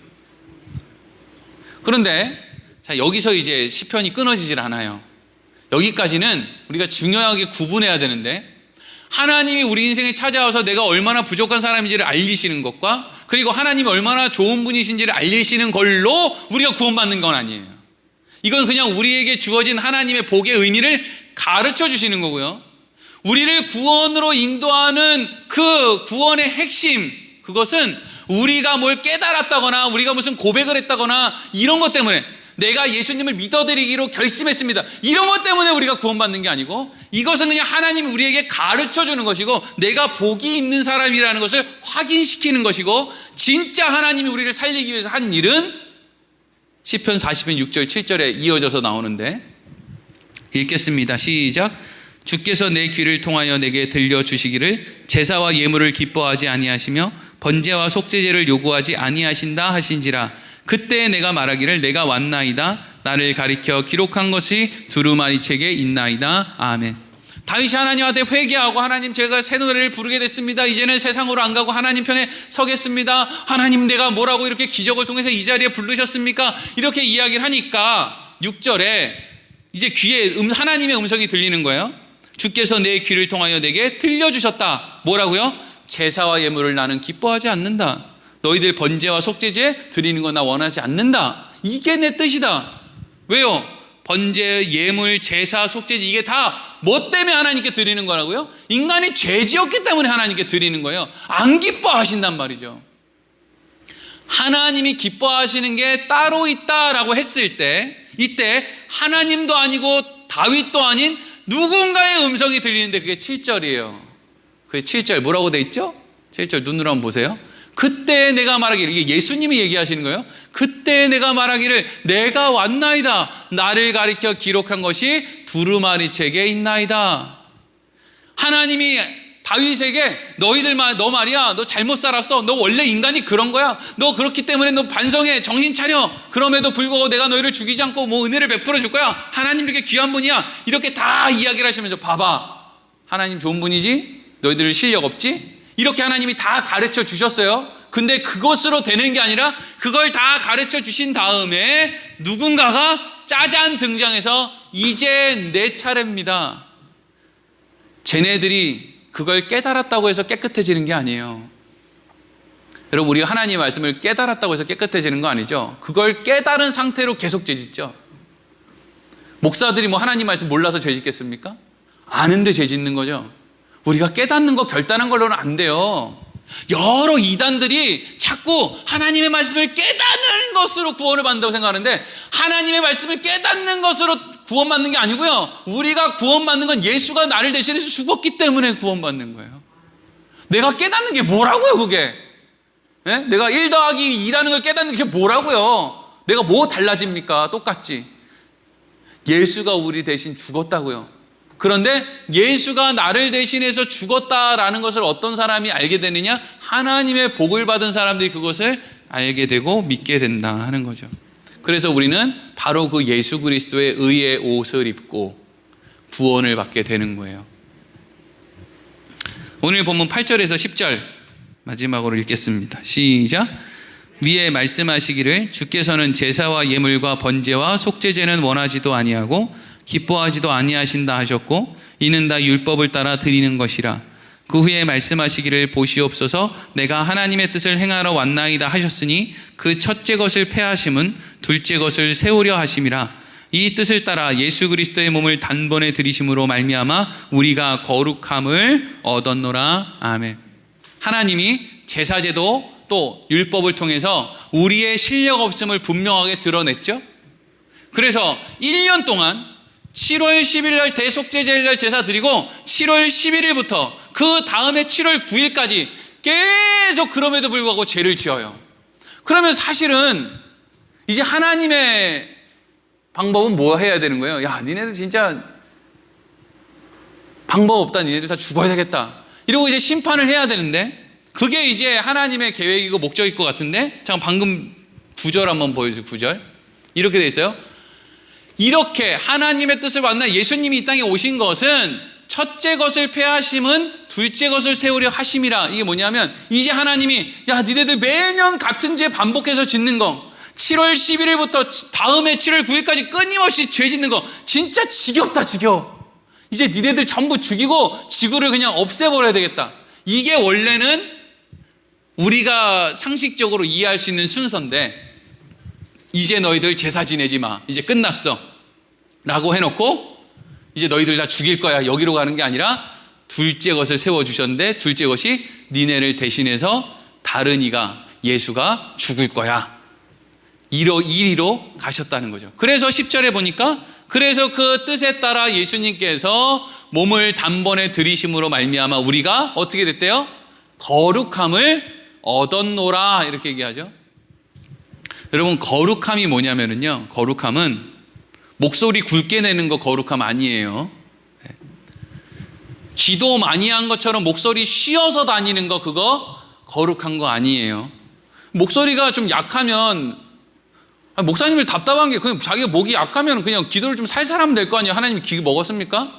그런데 자, 여기서 이제 시편이 끊어지질 않아요. 여기까지는 우리가 중요하게 구분해야 되는데, 하나님이 우리 인생에 찾아와서 내가 얼마나 부족한 사람인지를 알리시는 것과 그리고 하나님이 얼마나 좋은 분이신지를 알리시는 걸로 우리가 구원받는 건 아니에요. 이건 그냥 우리에게 주어진 하나님의 복의 의미를 가르쳐 주시는 거고요. 우리를 구원으로 인도하는 그 구원의 핵심, 그것은 우리가 뭘 깨달았다거나 우리가 무슨 고백을 했다거나 이런 것 때문에, 내가 예수님을 믿어드리기로 결심했습니다, 이런 것 때문에 우리가 구원받는 게 아니고, 이것은 그냥 하나님이 우리에게 가르쳐주는 것이고 내가 복이 있는 사람이라는 것을 확인시키는 것이고, 진짜 하나님이 우리를 살리기 위해서 한 일은 시편 40편 6절 7절에 이어져서 나오는데 읽겠습니다. 시작. 주께서 내 귀를 통하여 내게 들려주시기를 제사와 예물을 기뻐하지 아니하시며 번제와 속죄제를 요구하지 아니하신다 하신지라. 그때 내가 말하기를 내가 왔나이다. 나를 가리켜 기록한 것이 두루마리 책에 있나이다. 아멘. 다윗이 하나님한테 회개하고, 하나님 제가 새 노래를 부르게 됐습니다. 이제는 세상으로 안 가고 하나님 편에 서겠습니다. 하나님 내가 뭐라고 이렇게 기적을 통해서 이 자리에 부르셨습니까? 이렇게 이야기를 하니까 6절에 이제 귀에 하나님의 음성이 들리는 거예요. 주께서 내 귀를 통하여 내게 들려주셨다. 뭐라고요? 제사와 예물을 나는 기뻐하지 않는다. 너희들 번제와 속죄제 드리는 거 나 원하지 않는다. 이게 내 뜻이다. 왜요? 번제, 예물, 제사, 속죄제 이게 다 뭐 때문에 하나님께 드리는 거라고요? 인간이 죄 지었기 때문에 하나님께 드리는 거예요. 안 기뻐하신단 말이죠. 하나님이 기뻐하시는 게 따로 있다라고 했을 때, 이때 하나님도 아니고 다윗도 아닌 누군가의 음성이 들리는데 그게 7절이에요. 그게 7절 뭐라고 돼 있죠? 7절 눈으로 한번 보세요. 그때 내가 말하기를, 이게 예수님이 얘기하시는 거예요. 그때 내가 말하기를 내가 왔나이다. 나를 가리켜 기록한 것이 두루마리 책에 있나이다. 하나님이 다윗에게 너 말이야, 너 잘못 살았어. 너 원래 인간이 그런 거야. 너 그렇기 때문에 너 반성해. 정신 차려. 그럼에도 불구하고 내가 너희를 죽이지 않고 뭐 은혜를 베풀어 줄 거야. 하나님 이렇게 귀한 분이야. 이렇게 다 이야기를 하시면서 봐봐. 하나님 좋은 분이지? 너희들 실력 없지? 이렇게 하나님이 다 가르쳐 주셨어요. 근데 그것으로 되는 게 아니라 그걸 다 가르쳐 주신 다음에 누군가가 짜잔 등장해서 이제 내 차례입니다. 쟤네들이 그걸 깨달았다고 해서 깨끗해지는 게 아니에요. 여러분, 우리가 하나님의 말씀을 깨달았다고 해서 깨끗해지는 거 아니죠. 그걸 깨달은 상태로 계속 죄짓죠. 목사들이 뭐 하나님 말씀 몰라서 죄짓겠습니까? 아는데 죄짓는 거죠. 우리가 깨닫는 거 결단한 걸로는 안 돼요. 여러 이단들이 자꾸 하나님의 말씀을 깨닫는 것으로 구원을 받는다고 생각하는데, 하나님의 말씀을 깨닫는 것으로 구원받는 게 아니고요, 우리가 구원받는 건 예수가 나를 대신해서 죽었기 때문에 구원받는 거예요. 내가 깨닫는 게 뭐라고요, 그게? 네? 내가 1 더하기 2라는 걸 깨닫는 게 뭐라고요? 내가 뭐 달라집니까? 똑같지. 예수가 우리 대신 죽었다고요. 그런데 예수가 나를 대신해서 죽었다라는 것을 어떤 사람이 알게 되느냐? 하나님의 복을 받은 사람들이 그것을 알게 되고 믿게 된다 하는 거죠. 그래서 우리는 바로 그 예수 그리스도의 의의 옷을 입고 구원을 받게 되는 거예요. 오늘 본문 8절에서 10절 마지막으로 읽겠습니다. 시작. 위에 말씀하시기를 주께서는 제사와 예물과 번제와 속죄제는 원하지도 아니하고 기뻐하지도 아니하신다 하셨고 이는 다 율법을 따라 드리는 것이라. 그 후에 말씀하시기를 보시옵소서 내가 하나님의 뜻을 행하러 왔나이다 하셨으니 그 첫째 것을 폐하심은 둘째 것을 세우려 하심이라. 이 뜻을 따라 예수 그리스도의 몸을 단번에 들이심으로 말미암아 우리가 거룩함을 얻었노라. 아멘. 하나님이 제사제도 또 율법을 통해서 우리의 실력 없음을 분명하게 드러냈죠. 그래서 1년 동안 7월 10일 날 대속죄제일 날 제사 드리고 7월 11일부터 그 다음에 7월 9일까지 계속 그럼에도 불구하고 죄를 지어요. 그러면 사실은 이제 하나님의 방법은 뭐 해야 되는 거예요? 야, 니네들 진짜 방법 없다. 니네들 다 죽어야 되겠다. 이러고 이제 심판을 해야 되는데, 그게 이제 하나님의 계획이고 목적일 것 같은데, 잠깐 방금 9절 한번 보여주세요. 9절 이렇게 돼 있어요. 이렇게 하나님의 뜻을 받나 예수님이 이 땅에 오신 것은 첫째 것을 폐하심은 둘째 것을 세우려 하심이라. 이게 뭐냐면 이제 하나님이 야, 니네들 매년 같은 죄 반복해서 짓는 거, 7월 11일부터 다음에 7월 9일까지 끊임없이 죄 짓는 거 진짜 지겹다, 지겨워. 이제 니네들 전부 죽이고 지구를 그냥 없애버려야 되겠다. 이게 원래는 우리가 상식적으로 이해할 수 있는 순서인데, 이제 너희들 제사 지내지 마. 이제 끝났어. 라고 해놓고 이제 너희들 다 죽일 거야. 여기로 가는 게 아니라 둘째 것을 세워주셨는데, 둘째 것이 니네를 대신해서 다른 이가, 예수가 죽을 거야. 이리로 가셨다는 거죠. 그래서 10절에 보니까 그래서 그 뜻에 따라 예수님께서 몸을 단번에 들이심으로 말미암아 우리가 어떻게 됐대요? 거룩함을 얻었노라. 이렇게 얘기하죠. 여러분, 거룩함이 뭐냐면요, 거룩함은 목소리 굵게 내는 거 거룩함 아니에요. 기도 많이 한 것처럼 목소리 쉬어서 다니는 거, 그거 거룩한 거 아니에요. 목소리가 좀 약하면, 목사님을 답답한 게 그냥 자기가 목이 약하면 그냥 기도를 좀 살살 하면 될 거 아니에요. 하나님이 기 먹었습니까?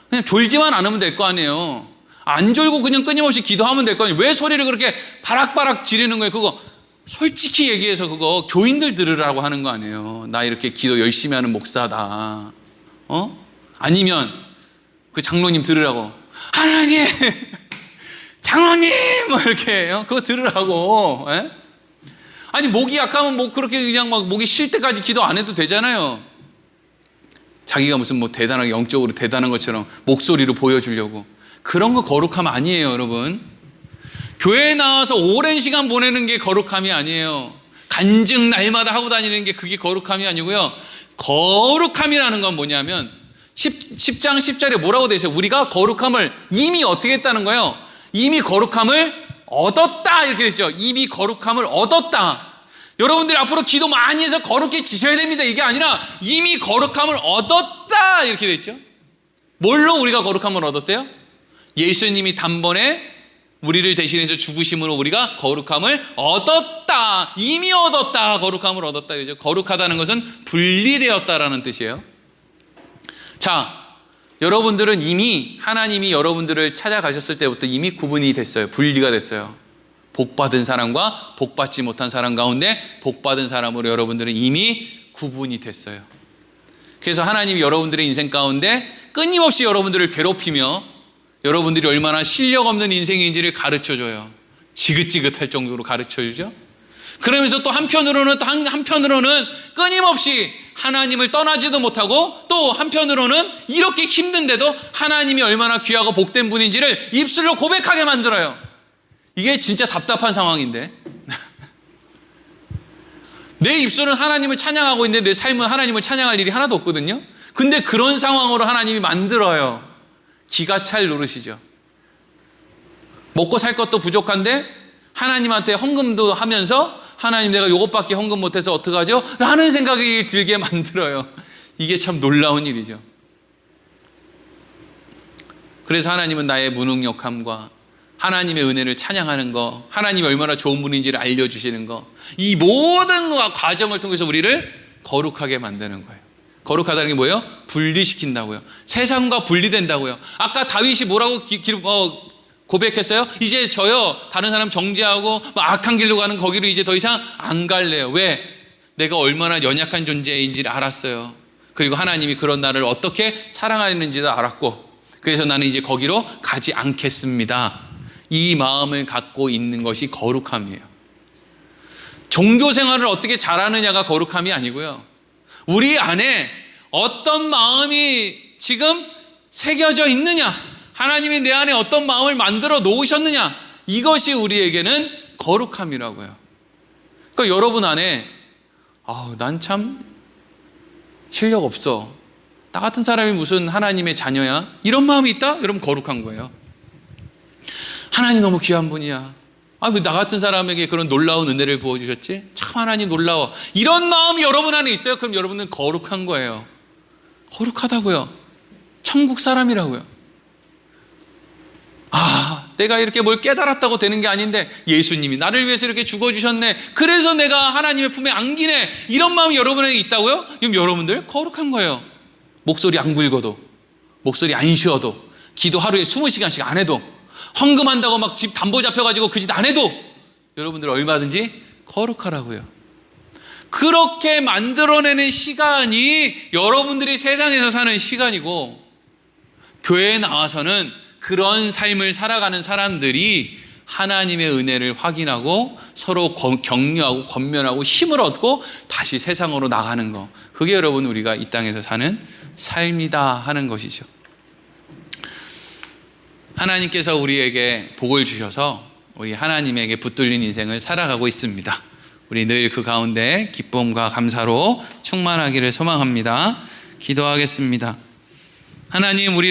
그냥 졸지만 않으면 될 거 아니에요. 안 졸고 그냥 끊임없이 기도하면 될 거 아니에요. 왜 소리를 그렇게 바락바락 지르는 거예요? 그거 솔직히 얘기해서 그거 교인들 들으라고 하는 거 아니에요. 나 이렇게 기도 열심히 하는 목사다. 아니면 그 장로님 들으라고, 하나님 장로님 뭐 이렇게 그거 들으라고. 에? 아니, 목이 약하면 뭐 그렇게 그냥 막 목이 쉴 때까지 기도 안 해도 되잖아요. 자기가 무슨 뭐 대단하게 영적으로 대단한 것처럼 목소리로 보여주려고. 그런 거 거룩함 아니에요, 여러분. 교회에 나와서 오랜 시간 보내는 게 거룩함이 아니에요. 간증 날마다 하고 다니는 게 그게 거룩함이 아니고요. 거룩함이라는 건 뭐냐면 10장 10절에 뭐라고 되어 있어요? 우리가 거룩함을 이미 어떻게 했다는 거예요? 이미 거룩함을 얻었다 이렇게 되어 있죠. 이미 거룩함을 얻었다. 여러분들이 앞으로 기도 많이 해서 거룩해지셔야 됩니다. 이게 아니라 이미 거룩함을 얻었다 이렇게 되어 있죠. 뭘로 우리가 거룩함을 얻었대요? 예수님이 단번에 우리를 대신해서 죽으심으로 우리가 거룩함을 얻었다. 이미 얻었다. 거룩함을 얻었다. 그죠? 거룩하다는 것은 분리되었다라는 뜻이에요. 자, 여러분들은 이미 하나님이 여러분들을 찾아가셨을 때부터 이미 구분이 됐어요. 분리가 됐어요. 복받은 사람과 복받지 못한 사람 가운데 복받은 사람으로 여러분들은 이미 구분이 됐어요. 그래서 하나님이 여러분들의 인생 가운데 끊임없이 여러분들을 괴롭히며 여러분들이 얼마나 실력 없는 인생인지를 가르쳐줘요. 지긋지긋할 정도로 가르쳐주죠. 그러면서 또 한편으로는 끊임없이 하나님을 떠나지도 못하고 또 한편으로는 이렇게 힘든데도 하나님이 얼마나 귀하고 복된 분인지를 입술로 고백하게 만들어요. 이게 진짜 답답한 상황인데 내 입술은 하나님을 찬양하고 있는데 내 삶은 하나님을 찬양할 일이 하나도 없거든요. 근데 그런 상황으로 하나님이 만들어요. 기가 찰 노릇이죠. 먹고 살 것도 부족한데 하나님한테 헌금도 하면서 하나님 내가 이것밖에 헌금 못해서 어떡하죠? 라는 생각이 들게 만들어요. 이게 참 놀라운 일이죠. 그래서 하나님은 나의 무능력함과 하나님의 은혜를 찬양하는 거, 하나님이 얼마나 좋은 분인지를 알려주시는 거, 이 모든 과정을 통해서 우리를 거룩하게 만드는 거예요. 거룩하다는 게 뭐예요? 분리시킨다고요. 세상과 분리된다고요. 아까 다윗이 뭐라고 고백했어요? 이제 저요 다른 사람 정죄하고 악한 길로 가는 거기로 이제 더 이상 안 갈래요. 왜? 내가 얼마나 연약한 존재인지를 알았어요. 그리고 하나님이 그런 나를 어떻게 사랑하는지도 알았고, 그래서 나는 이제 거기로 가지 않겠습니다. 이 마음을 갖고 있는 것이 거룩함이에요. 종교 생활을 어떻게 잘하느냐가 거룩함이 아니고요. 우리 안에 어떤 마음이 지금 새겨져 있느냐, 하나님이 내 안에 어떤 마음을 만들어 놓으셨느냐, 이것이 우리에게는 거룩함이라고요. 그러니까 여러분 안에 난 참 실력 없어, 나 같은 사람이 무슨 하나님의 자녀야, 이런 마음이 있다? 여러분 거룩한 거예요. 하나님 너무 귀한 분이야, 왜 나 같은 사람에게 그런 놀라운 은혜를 부어주셨지? 참 하나님 놀라워, 이런 마음이 여러분 안에 있어요. 그럼 여러분은 거룩한 거예요. 거룩하다고요. 천국 사람이라고요. 내가 이렇게 뭘 깨달았다고 되는 게 아닌데 예수님이 나를 위해서 이렇게 죽어주셨네, 그래서 내가 하나님의 품에 안기네, 이런 마음이 여러분에게 있다고요? 그럼 여러분들 거룩한 거예요. 목소리 안 굵어도, 목소리 안 쉬어도, 기도 하루에 20시간씩 안 해도, 헌금한다고 막 집 담보 잡혀가지고 그 짓 안 해도 여러분들 얼마든지 거룩하라고요. 그렇게 만들어내는 시간이 여러분들이 세상에서 사는 시간이고, 교회에 나와서는 그런 삶을 살아가는 사람들이 하나님의 은혜를 확인하고 서로 격려하고 권면하고 힘을 얻고 다시 세상으로 나가는 거, 그게 여러분 우리가 이 땅에서 사는 삶이다 하는 것이죠. 하나님께서 우리에게 복을 주셔서 우리 하나님에게 붙들린 인생을 살아가고 있습니다. 우리 늘 그 가운데 기쁨과 감사로 충만하기를 소망합니다. 기도하겠습니다. 하나님, 우리를